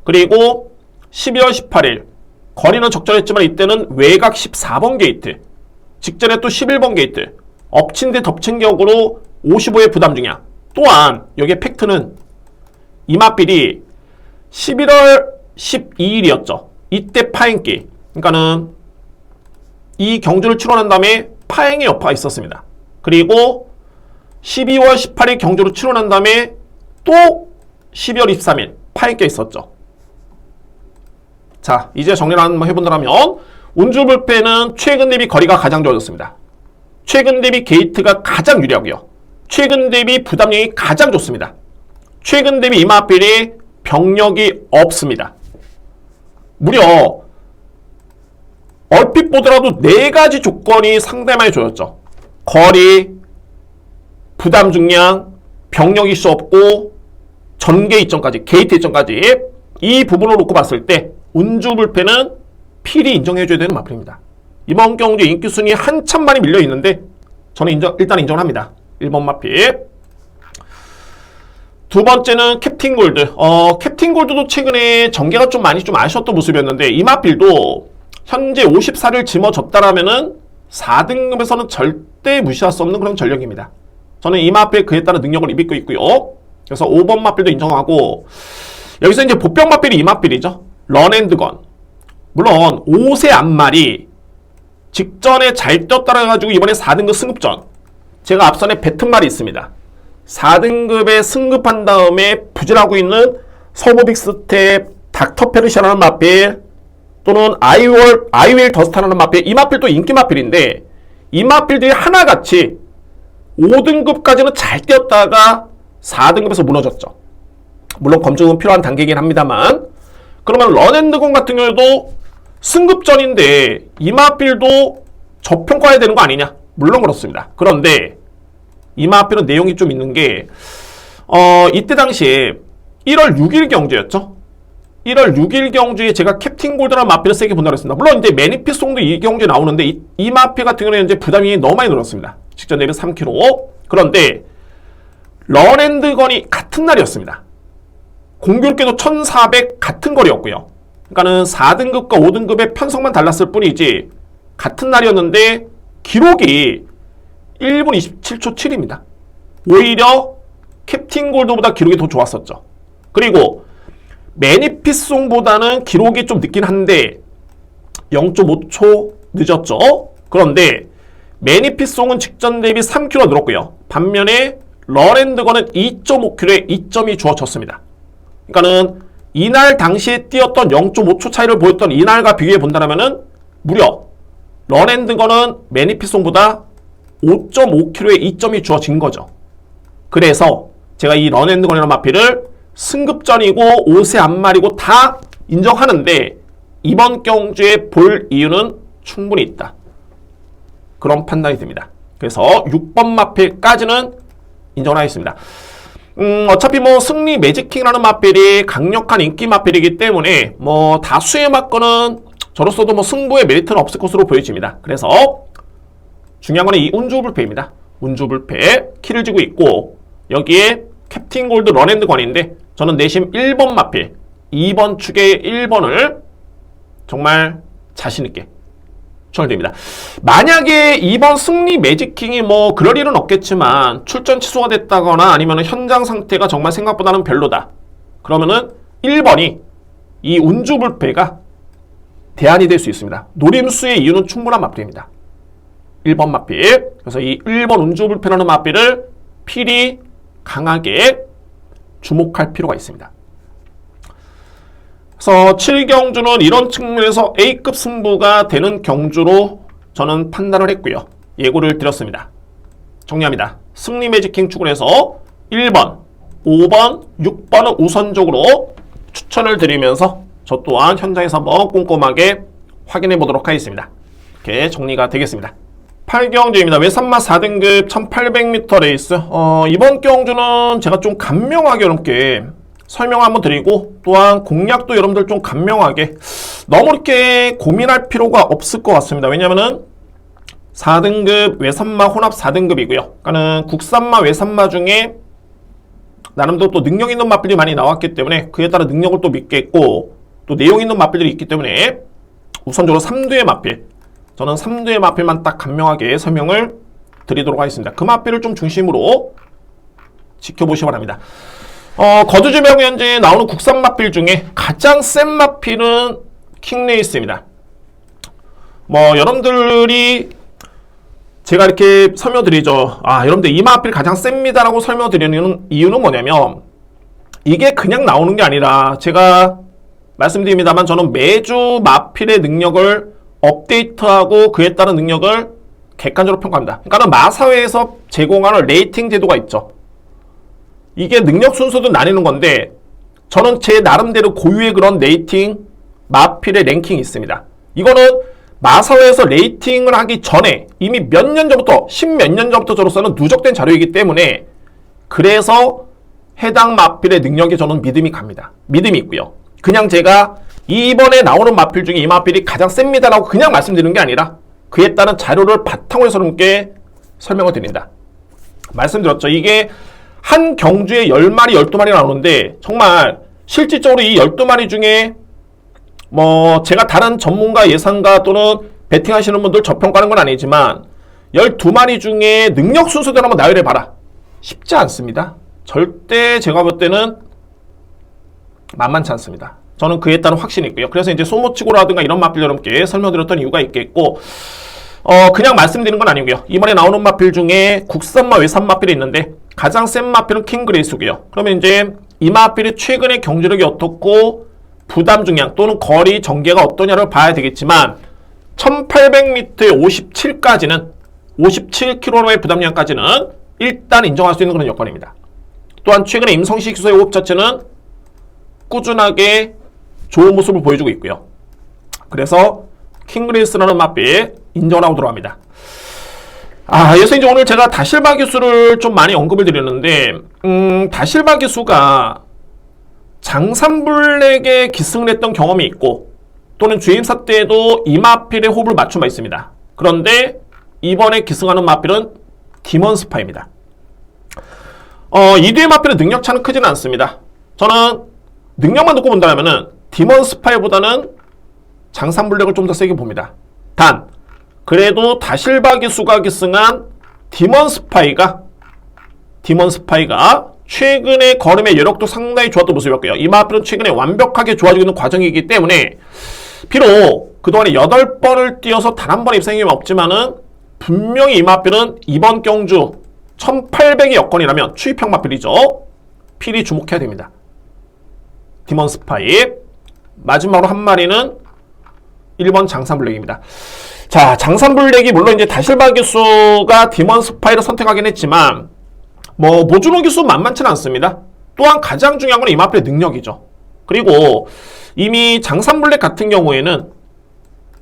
그리고 12월 18일 거리는 적절했지만 이때는 외곽 14번 게이트 직전에 또 11번 게이트 엎친 데 덮친 격으로 55의 부담 중량 또한 여기에 팩트는 이마필이 11월 12일이었죠. 이때 파행기 그러니까는 이 경주를 치러낸 다음에 파행의 여파가 있었습니다. 그리고 12월 18일 경주를 치러낸 다음에 또 12월 23일 파행기가 있었죠. 자 이제 정리를 한번 해본다면 운주불패는 최근 대비 거리가 가장 좋아졌습니다. 최근 대비 게이트가 가장 유리하고요. 최근 대비 부담력이 가장 좋습니다. 최근 대비 이마필이 병력이 없습니다. 무려 얼핏 보더라도 4가지 조건이 상당히 많이 좋아졌죠. 거리, 부담 중량, 병력 이슈 없고 전개 이점까지, 게이트 이점까지 이 부분을 놓고 봤을 때 운주불패는 필히 인정해줘야 되는 마필입니다. 이번 경주 인기 순위 한참 많이 밀려 있는데 저는 일단 인정을 합니다. 1번 마필. 두 번째는 캡틴 골드. 캡틴 골드도 최근에 전개가 좀 많이 좀 아쉬웠던 모습이었는데 이 마필도 현재 54를 짊어졌다라면은 4등급에서는 절대 무시할 수 없는 그런 전력입니다. 저는 이 마필 그에 따른 능력을 입고 있고요. 그래서 5번 마필도 인정하고 여기서 이제 보병 마필이 이 마필이죠. 런앤드건. 물론 5세 앞말이 직전에 잘 뛰었다라가지고 이번에 4등급 승급전. 제가 앞선에 뱉은 말이 있습니다. 4등급에 승급한 다음에 부진하고 있는 서브빅스텝, 닥터페르시아라는 마필 또는 아이웰 더스타라는 마필, 이 마필도 인기 마필인데 이 마필들이 하나같이 5등급까지는 잘 뛰었다가 4등급에서 무너졌죠. 물론 검증은 필요한 단계이긴 합니다만 그러면 런앤드건 같은 경우에도 승급전인데 이 마필도 저평가해야 되는 거 아니냐? 물론 그렇습니다. 그런데 이 마필은 내용이 좀 있는 게 이때 당시에 1월 6일 경주였죠. 1월 6일 경주에 제가 캡틴 골드라는 마필을 세게 본다고 했습니다. 물론 이제 매니피송도 이 경주에 나오는데 이 마필 같은 경우는 이제 부담이 너무 많이 늘었습니다. 직전 대비 3kg. 그런데 런앤드건이 같은 날이었습니다. 공교롭게도 1400 같은 거리였고요. 그러니까는 4등급과 5등급의 편성만 달랐을 뿐이지 같은 날이었는데 기록이 1분 27초 7입니다. 오히려 캡틴 골드보다 기록이 더 좋았었죠. 그리고 매니피송보다는 기록이 좀 늦긴 한데 0.5초 늦었죠. 그런데 매니피송은 직전 대비 3kg 늘었고요. 반면에 런앤드건은 2.5kg에 2점이 주어졌습니다. 그러니까는 이날 당시에 뛰었던 0.5초 차이를 보였던 이날과 비교해 본다면은 무려 런앤드건은 매니피송보다 5.5kg에 2점이 주어진 거죠. 그래서 제가 이 런앤드건이라는 마필을 승급전이고 5세 앞말이고 다 인정하는데 이번 경주에 볼 이유는 충분히 있다. 그런 판단이 듭니다. 그래서 6번 마필까지는 인정을 하겠습니다. 어차피 뭐 승리 매직킹이라는 마필이 강력한 인기 마필이기 때문에 뭐 다수의 맞건은 저로서도 뭐 승부의 메리트는 없을 것으로 보여집니다. 그래서 중요한 건 이 운주불패입니다. 운주불패 키를 쥐고 있고 여기에 캡틴 골드 런앤드건인데 저는 내심 1번 마필 2번 축의 1번을 정말 자신있게 추천드립니다. 만약에 이번 승리 매직킹이 뭐 그럴 일은 없겠지만 출전 취소가 됐다거나 아니면 현장 상태가 정말 생각보다는 별로다. 그러면은 1번이 이 운주불패가 대안이 될 수 있습니다. 노림수의 이유는 충분한 마필입니다. 1번 마필. 그래서 이 1번 운주불패라는 마필을 필히 강하게 주목할 필요가 있습니다. 그래서 7경주는 이런 측면에서 A급 승부가 되는 경주로 저는 판단을 했고요. 예고를 드렸습니다. 정리합니다. 승리 매직킹 축으로 1번, 5번, 6번은 우선적으로 추천을 드리면서 저 또한 현장에서 한번 꼼꼼하게 확인해 보도록 하겠습니다. 이렇게 정리가 되겠습니다. 8경주입니다. 외산마 4등급 1800m 레이스. 이번 경주는 제가 좀 간명하게 여러분께 설명 한번 드리고 또한 공략도 여러분들 좀 간명하게 너무 이렇게 고민할 필요가 없을 것 같습니다. 왜냐면은 4등급 외산마 혼합 4등급이고요. 그러니까는 국산마 외산마 중에 나름대로 또 능력 있는 마필이 많이 나왔기 때문에 그에 따라 능력을 또 믿겠고 또 내용 있는 마필들이 있기 때문에 우선적으로 3두의 마필, 저는 3두의 마필만 딱 간명하게 설명을 드리도록 하겠습니다. 그 마필을 좀 중심으로 지켜보시기 바랍니다. 거두주명 현재 나오는 국산 마필 중에 가장 센 마필은 킹레이스입니다. 뭐 여러분들이 제가 이렇게 설명드리죠. 여러분들 이 마필 가장 셉니다 라고 설명드리는 이유는 뭐냐면 이게 그냥 나오는 게 아니라 제가 말씀드립니다만 저는 매주 마필의 능력을 업데이트하고 그에 따른 능력을 객관적으로 평가합니다. 그러니까 마사회에서 제공하는 레이팅 제도가 있죠. 이게 능력 순서도 나뉘는 건데 저는 제 나름대로 고유의 그런 레이팅 마필의 랭킹이 있습니다. 이거는 마사회에서 레이팅을 하기 전에 이미 몇 년 전부터 10몇 년 전부터 저로서는 누적된 자료이기 때문에 그래서 해당 마필의 능력에 저는 믿음이 갑니다. 믿음이 있고요. 그냥 제가 이번에 나오는 마필 중에 이 마필이 가장 셉니다라고 그냥 말씀드리는 게 아니라 그에 따른 자료를 바탕으로 해서 여러분께 설명을 드린다. 말씀드렸죠. 이게 한 경주에 10마리, 12마리 나오는데 정말 실질적으로 이 12마리 중에 뭐 제가 다른 전문가 예상가 또는 베팅하시는 분들 저평가하는 건 아니지만 12마리 중에 능력 순서대로 한번 나열해 봐라. 쉽지 않습니다. 절대 제가 볼 때는 만만치 않습니다. 저는 그에 따른 확신이 있고요. 그래서 이제 소모치고라든가 이런 마필 여러분께 설명드렸던 이유가 있겠고, 그냥 말씀드리는 건 아니고요. 이번에 나오는 마필 중에 국산마, 외산 마필이 있는데 가장 센 마필은 킹그레이스고요. 그러면 이제 이 마필이 최근에 경주력이 어떻고 부담 중량 또는 거리 전개가 어떠냐를 봐야 되겠지만 1800m에 57까지는 57kg의 부담량까지는 일단 인정할 수 있는 그런 여건입니다. 또한 최근에 임성식 기수의 호흡 자체는 꾸준하게 좋은 모습을 보여주고 있고요. 그래서 킹그레이스라는 마필 인정을 하고 들어갑니다. 그래서 이제 오늘 제가 다실바 기수를 좀 많이 언급을 드렸는데, 다실바 기수가 장산블랙에 기승을 했던 경험이 있고, 또는 주임사 때도 이 마필의 호흡을 맞춘 바 있습니다. 그런데 이번에 기승하는 마필은 디먼스파입니다. 이 뒤의 마필의 능력차는 크지는 않습니다. 저는 능력만 듣고 본다면은 디먼스파이보다는 장산블랙을 좀 더 세게 봅니다. 단 그래도 다실바 기수가 기승한 디먼스파이가 최근에 걸음의 여력도 상당히 좋았던 모습이었고요. 이 마필은 최근에 완벽하게 좋아지고 있는 과정이기 때문에 비록 그동안에 8번을 뛰어서 단 한 번의 입상이 없지만은 분명히 이 마필은 이번 경주 1800의 여건이라면 추입형 마필이죠. 필히 주목해야 됩니다. 디먼스파이. 마지막으로 한 마리는 1번 장산블랙입니다. 자, 장산블랙이 물론 이제 다실바 기수가 디먼스파이를 선택하긴 했지만 모주노 기수 만만치는 않습니다. 또한 가장 중요한 건 이 마필의 능력이죠. 그리고 이미 장산블랙 같은 경우에는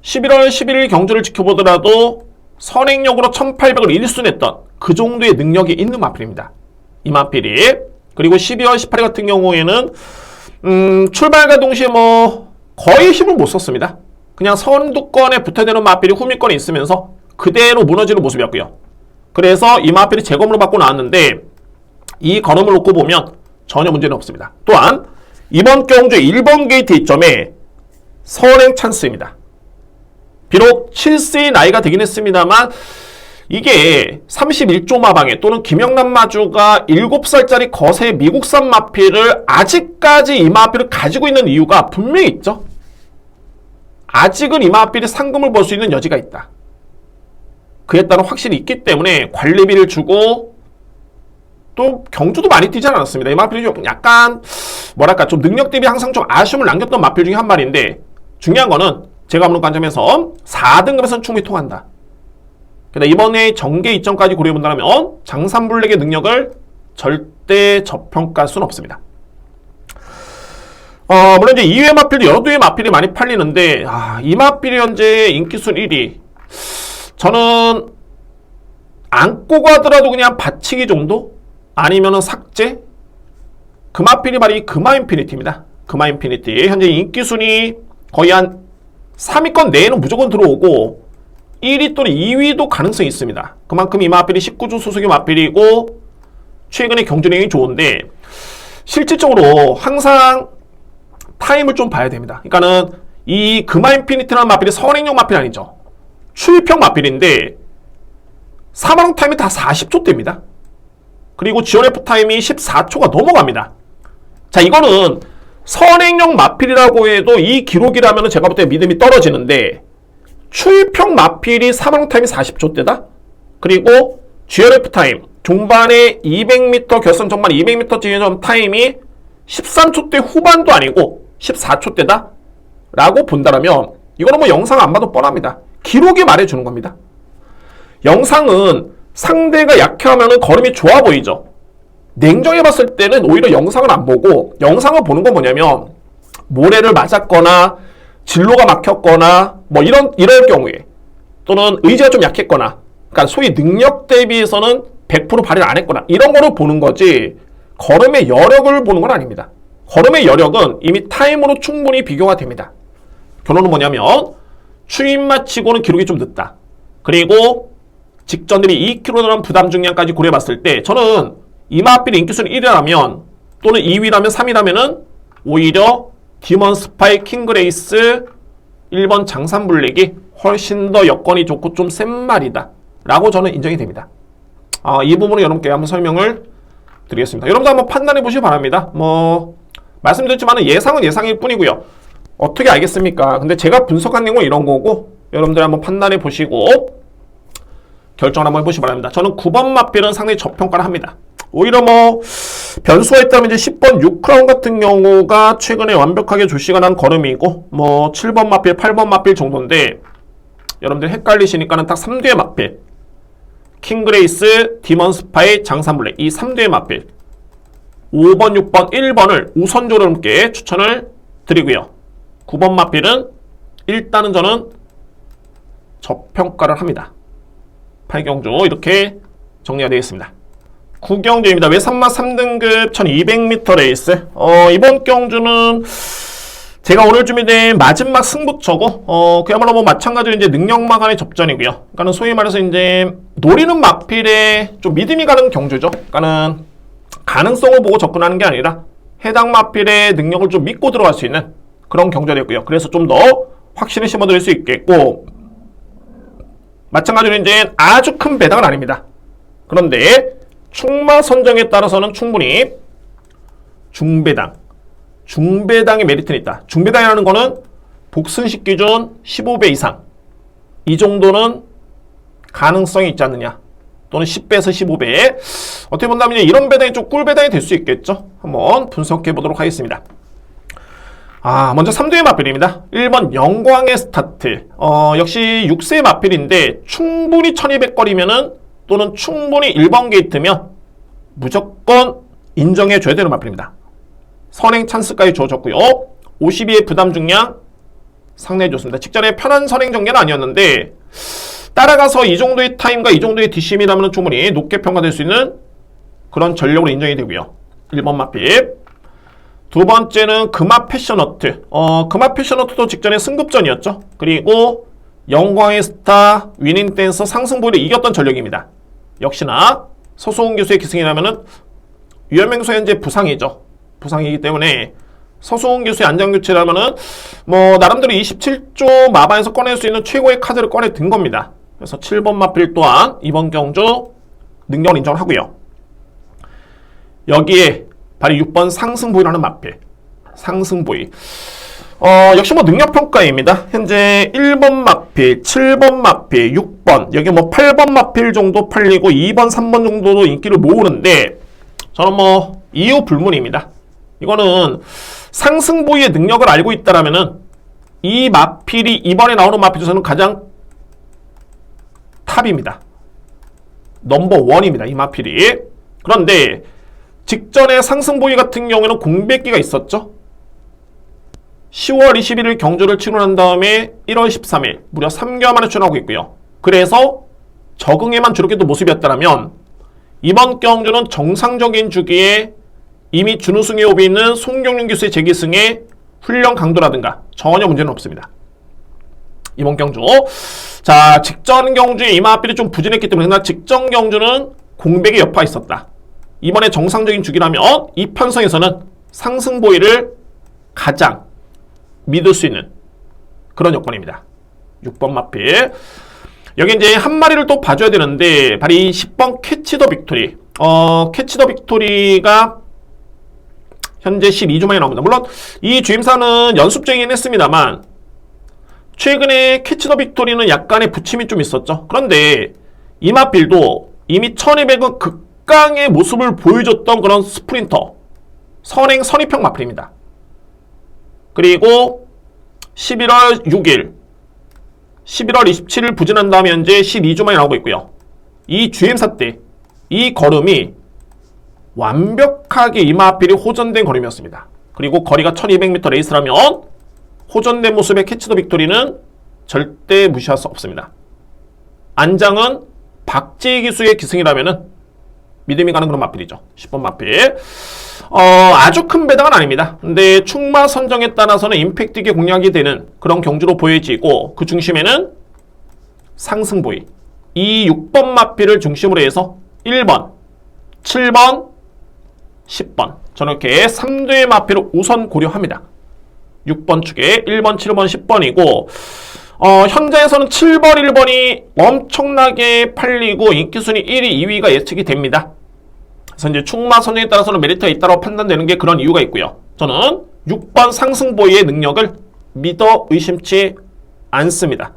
11월 11일 경주를 지켜보더라도 선행력으로 1800을 1순했던 그 정도의 능력이 있는 마필입니다. 이 마필이. 그리고 12월 18일 같은 경우에는 출발과 동시에 거의 힘을 못 썼습니다. 그냥 선두권에 붙어야되는 마필이 후미권에 있으면서 그대로 무너지는 모습이었고요. 그래서 이 마필이 재검으로 받고 나왔는데 이 걸음을 놓고 보면 전혀 문제는 없습니다. 또한 이번 경주 1번 게이트 이점에 선행 찬스입니다. 비록 7세의 나이가 되긴 했습니다만 이게 31조 마방에 또는 김영남 마주가 7살짜리 거세 미국산 마필을 아직까지 이 마필을 가지고 있는 이유가 분명히 있죠. 아직은 이 마필이 상금을 벌 수 있는 여지가 있다. 그에 따른 확실히 있기 때문에 관리비를 주고 또 경주도 많이 뛰지 않았습니다. 이 마필이 좀 약간 좀 능력 대비 항상 좀 아쉬움을 남겼던 마필 중에 한 마리인데 중요한 거는 제가 보는 관점에서 4등급에서는 충분히 통한다. 그런데 이번에 정계 이점까지 고려해본다면 장산블랙의 능력을 절대 저평가할 수는 없습니다. 물론 이제 2회 마필도 여러 두의 마필이 많이 팔리는데 이 마필이 현재 인기순 1위. 저는 안고 가더라도 그냥 받치기 정도? 아니면은 삭제? 그 마필이 바로 이 금화 인피니티입니다. 금화 인피니티. 현재 인기순위 거의 한 3위권 내에는 무조건 들어오고 1위 또는 2위도 가능성이 있습니다. 그만큼 이 마필이 19주 소속의 마필이고 최근에 경주력이 좋은데 실질적으로 항상 타임을 좀 봐야 됩니다. 그러니까는 이 금화 인피니티라는 마필이 선행용 마필 아니죠. 추입형 마필인데 사망 타임이 다 40초대입니다. 그리고 지원F 타임이 14초가 넘어갑니다. 자, 이거는 선행용 마필이라고 해도 이 기록이라면 제가 볼 때 믿음이 떨어지는데 추입형 마필이 사망 타임이 40초대다? 그리고 GRF 타임 종반에 200m 결선 전반 200m 지점 타임이 13초대 후반도 아니고 14초대다? 라고 본다라면 이거는 영상 안 봐도 뻔합니다. 기록이 말해주는 겁니다. 영상은 상대가 약해하면 걸음이 좋아 보이죠. 냉정해 봤을 때는 오히려 영상을 안 보고 영상을 보는 건 뭐냐면 모래를 맞았거나 진로가 막혔거나 이럴 경우에 또는 의지가 좀 약했거나 그러니까 소위 능력 대비해서는 100% 발휘를 안 했거나 이런 거를 보는 거지 걸음의 여력을 보는 건 아닙니다. 걸음의 여력은 이미 타임으로 충분히 비교가 됩니다. 결론은 뭐냐면 추임마 치고는 기록이 좀 늦다. 그리고 직전들이 2kg 부담 중량까지 고려해봤을 때 저는 이마필이 인기순위 1위라면 또는 2위라면 3위라면은 오히려 디먼 스파이 킹그레이스 1번 장산블랙이 훨씬 더 여건이 좋고 좀 센 말이다 라고 저는 인정이 됩니다. 이 부분을 여러분께 한번 설명을 드리겠습니다. 여러분도 한번 판단해 보시기 바랍니다. 말씀드렸지만 예상은 예상일 뿐이고요. 어떻게 알겠습니까? 근데 제가 분석한 내용은 이런 거고 여러분들 한번 판단해 보시고 결정을 한번 해보시기 바랍니다. 저는 9번 마필은 상당히 저평가를 합니다. 오히려 변수가 있다면 이제 10번 6크라운 같은 경우가 최근에 완벽하게 출시가 난 걸음이고 7번 마필, 8번 마필 정도인데 여러분들 헷갈리시니까는 딱 3뒤의 마필 킹그레이스, 디먼 스파이, 장산블랙 이 3뒤의 마필 5번, 6번, 1번을 우선적으로 여러분께 추천을 드리고요. 9번 마필은 일단은 저는 저평가를 합니다. 8경주 이렇게 정리가 되겠습니다. 9경주입니다. 외산마 3등급 1200m 레이스. 이번 경주는 제가 오늘 준비된 마지막 승부처고, 그야말로 마찬가지로 이제 능력마 간의 접전이고요. 그러니까는 소위 말해서 이제 노리는 마필에 좀 믿음이 가는 경주죠. 그러니까는 가능성을 보고 접근하는 게 아니라 해당 마필의 능력을 좀 믿고 들어갈 수 있는 그런 경주가 됐고요. 그래서 좀 더 확신을 심어드릴 수 있겠고, 마찬가지로 이제 아주 큰 배당은 아닙니다. 그런데 충마 선정에 따라서는 충분히 중배당의 메리트는 있다. 중배당이라는 거는 복순식 기준 15배 이상 이 정도는 가능성이 있지 않느냐, 또는 10배에서 15배. 어떻게 본다면 이런 배당이 좀 꿀배당이 될 수 있겠죠. 한번 분석해 보도록 하겠습니다. 먼저 3두의 마필입니다. 1번 영광의 스타트. 역시 6세의 마필인데 충분히 1200거리면은 또는 충분히 1번 게이트면 무조건 인정해줘야 되는 마필입니다. 선행 찬스까지 주어졌고요. 52의 부담 중량 상당히 좋습니다. 직전에 편한 선행 전개는 아니었는데 따라가서 이 정도의 타임과 이 정도의 DCM이라면 충분히 높게 평가될 수 있는 그런 전력으로 인정이 되고요. 1번 마필. 두 번째는 금화 패셔너트. 금화 패셔너트도 직전에 승급전이었죠. 그리고 영광의 스타, 위닝 댄서, 상승보이를 이겼던 전력입니다. 역시나 서수홍 교수의 기승이라면은 유현명수 현재 부상이죠. 부상이기 때문에 서수홍 교수의 안장교체라면은 나름대로 27조 마반에서 꺼낼 수 있는 최고의 카드를 꺼내 든 겁니다. 그래서 7번 마필 또한 이번 경주 능력을 인정을 하고요. 여기에 바로 6번 상승보이라는 마필. 상승보이. 역시 능력평가입니다. 현재 1번 마필, 7번 마필, 6번, 여기 8번 마필 정도 팔리고 2번, 3번 정도도 인기를 모으는데 저는 이유 불문입니다. 이거는 상승보이의 능력을 알고 있다라면은 이 마필이 이번에 나오는 마필 중에서는 가장 탑입니다. 넘버 원입니다. 이 마필이. 그런데 직전에 상승보이 같은 경우에는 공백기가 있었죠. 10월 21일 경주를 치르고 난 다음에 1월 13일 무려 3개월 만에 출연하고 있고요. 그래서 적응에만 주력했던 모습이었다면 이번 경주는 정상적인 주기에 이미 준우승에 오비 있는 송경윤 교수의 재기승의 훈련 강도라든가 전혀 문제는 없습니다. 이번 경주. 자, 직전 경주에 이마필이 좀 부진했기 때문에 직전 경주는 공백의 여파가 있었다. 이번에 정상적인 주기라면 이 편성에서는 상승보이를 가장 믿을 수 있는 그런 여건입니다. 6번 마필. 여기 이제 한 마리를 또 봐줘야 되는데 바로 이 10번 캐치 더 빅토리. 캐치 더 빅토리가 현재 12주 만에 나옵니다. 물론 이 주임사는 연습쟁이긴 했습니다만 최근에 캐치 더 빅토리는 약간의 부침이 좀 있었죠. 그런데 이 마필도 이미 1200은 극강의 모습을 보여줬던 그런 스프린터 선행 선입형 마필입니다. 그리고 11월 6일 11월 27일 부진한 다음에 현재 12주 만에 나오고 있고요. 이 주행사 때 이 걸음이 완벽하게 이마필이 호전된 걸음이었습니다. 그리고 거리가 1200m 레이스라면 호전된 모습의 캐치 더 빅토리는 절대 무시할 수 없습니다. 안장은 박재희 기수의 기승이라면 믿음이 가는 그런 마필이죠. 10번 마필. 아주 큰 배당은 아닙니다. 근데 충마 선정에 따라서는 임팩트 있게 공략이 되는 그런 경주로 보여지고 그 중심에는 상승보이. 이 6번 마필을 중심으로 해서 1번, 7번, 10번. 저는 이렇게 3대의 마필을 우선 고려합니다. 6번 축에 1번, 7번, 10번이고 현재에서는 7번, 1번이 엄청나게 팔리고 인기순위 1위, 2위가 예측이 됩니다. 그래서 이제 충마 선정에 따라서는 메리트가 있다고 판단되는 게 그런 이유가 있고요. 저는 6번 상승보이의 능력을 믿어 의심치 않습니다.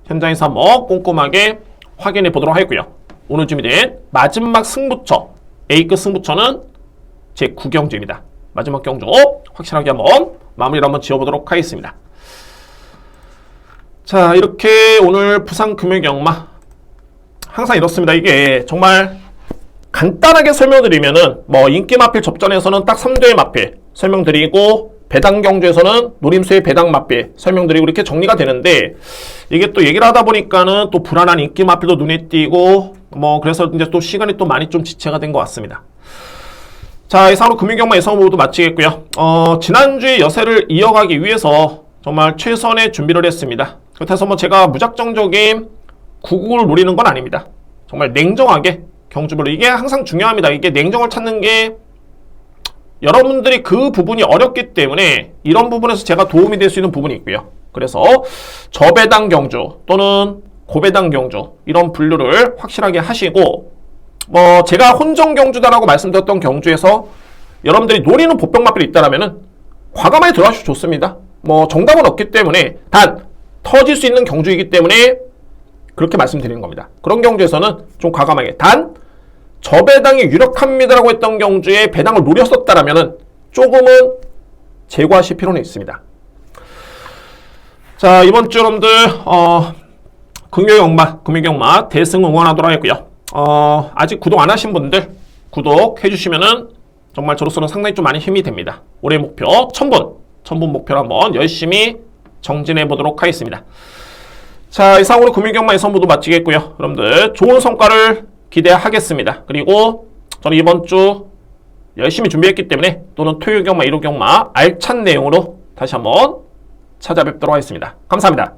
현장에서 한번 꼼꼼하게 확인해 보도록 하겠고요. 오늘 준비된 마지막 승부처, A급 승부처는 제 9경주입니다. 마지막 경주 확실하게 한번 마무리를 한번 지어보도록 하겠습니다. 자, 이렇게 오늘 부산금융경마 항상 이렇습니다. 이게 정말 간단하게 설명드리면은 뭐 인기마필 접전에서는 딱 3대의 마필 설명드리고 배당경주에서는 노림수의 배당 마필 설명드리고 이렇게 정리가 되는데 이게 또 얘기를 하다 보니까는 또 불안한 인기마필도 눈에 띄고 뭐 그래서 이제 또 시간이 또 많이 좀 지체가 된 것 같습니다. 자, 이상으로 금융경마 예상 모두 마치겠고요. 지난주에 여세를 이어가기 위해서 정말 최선의 준비를 했습니다. 그렇다고 해서 뭐 제가 무작정적인 구국을 노리는 건 아닙니다. 정말 냉정하게 경주별로 이게 항상 중요합니다. 이게 냉정을 찾는 게 여러분들이 그 부분이 어렵기 때문에 이런 부분에서 제가 도움이 될 수 있는 부분이 있고요. 그래서 저배당 경주 또는 고배당 경주 이런 분류를 확실하게 하시고 뭐 제가 혼정 경주다라고 말씀드렸던 경주에서 여러분들이 노리는 보병마필이 있다라면은 과감하게 들어가셔도 좋습니다. 뭐 정답은 없기 때문에 단 터질 수 있는 경주이기 때문에 그렇게 말씀드리는 겁니다. 그런 경주에서는 좀 과감하게 단 저배당이 유력합니다라고 했던 경주에 배당을 노렸었다라면은 조금은 제거하실 필요는 있습니다. 자, 이번 주 여러분들 금융경마 대승 응원하도록 하겠고요. 아직 구독 안 하신 분들 구독해 주시면은 정말 저로서는 상당히 좀 많이 힘이 됩니다. 올해 목표 1000분 목표를 한번 열심히 정진해 보도록 하겠습니다. 자, 이상으로 금융경마 예선 모두 마치겠고요. 여러분들 좋은 성과를 기대하겠습니다. 그리고 저는 이번 주 열심히 준비했기 때문에 또는 토요일 경마, 일요 경마 알찬 내용으로 다시 한번 찾아뵙도록 하겠습니다. 감사합니다.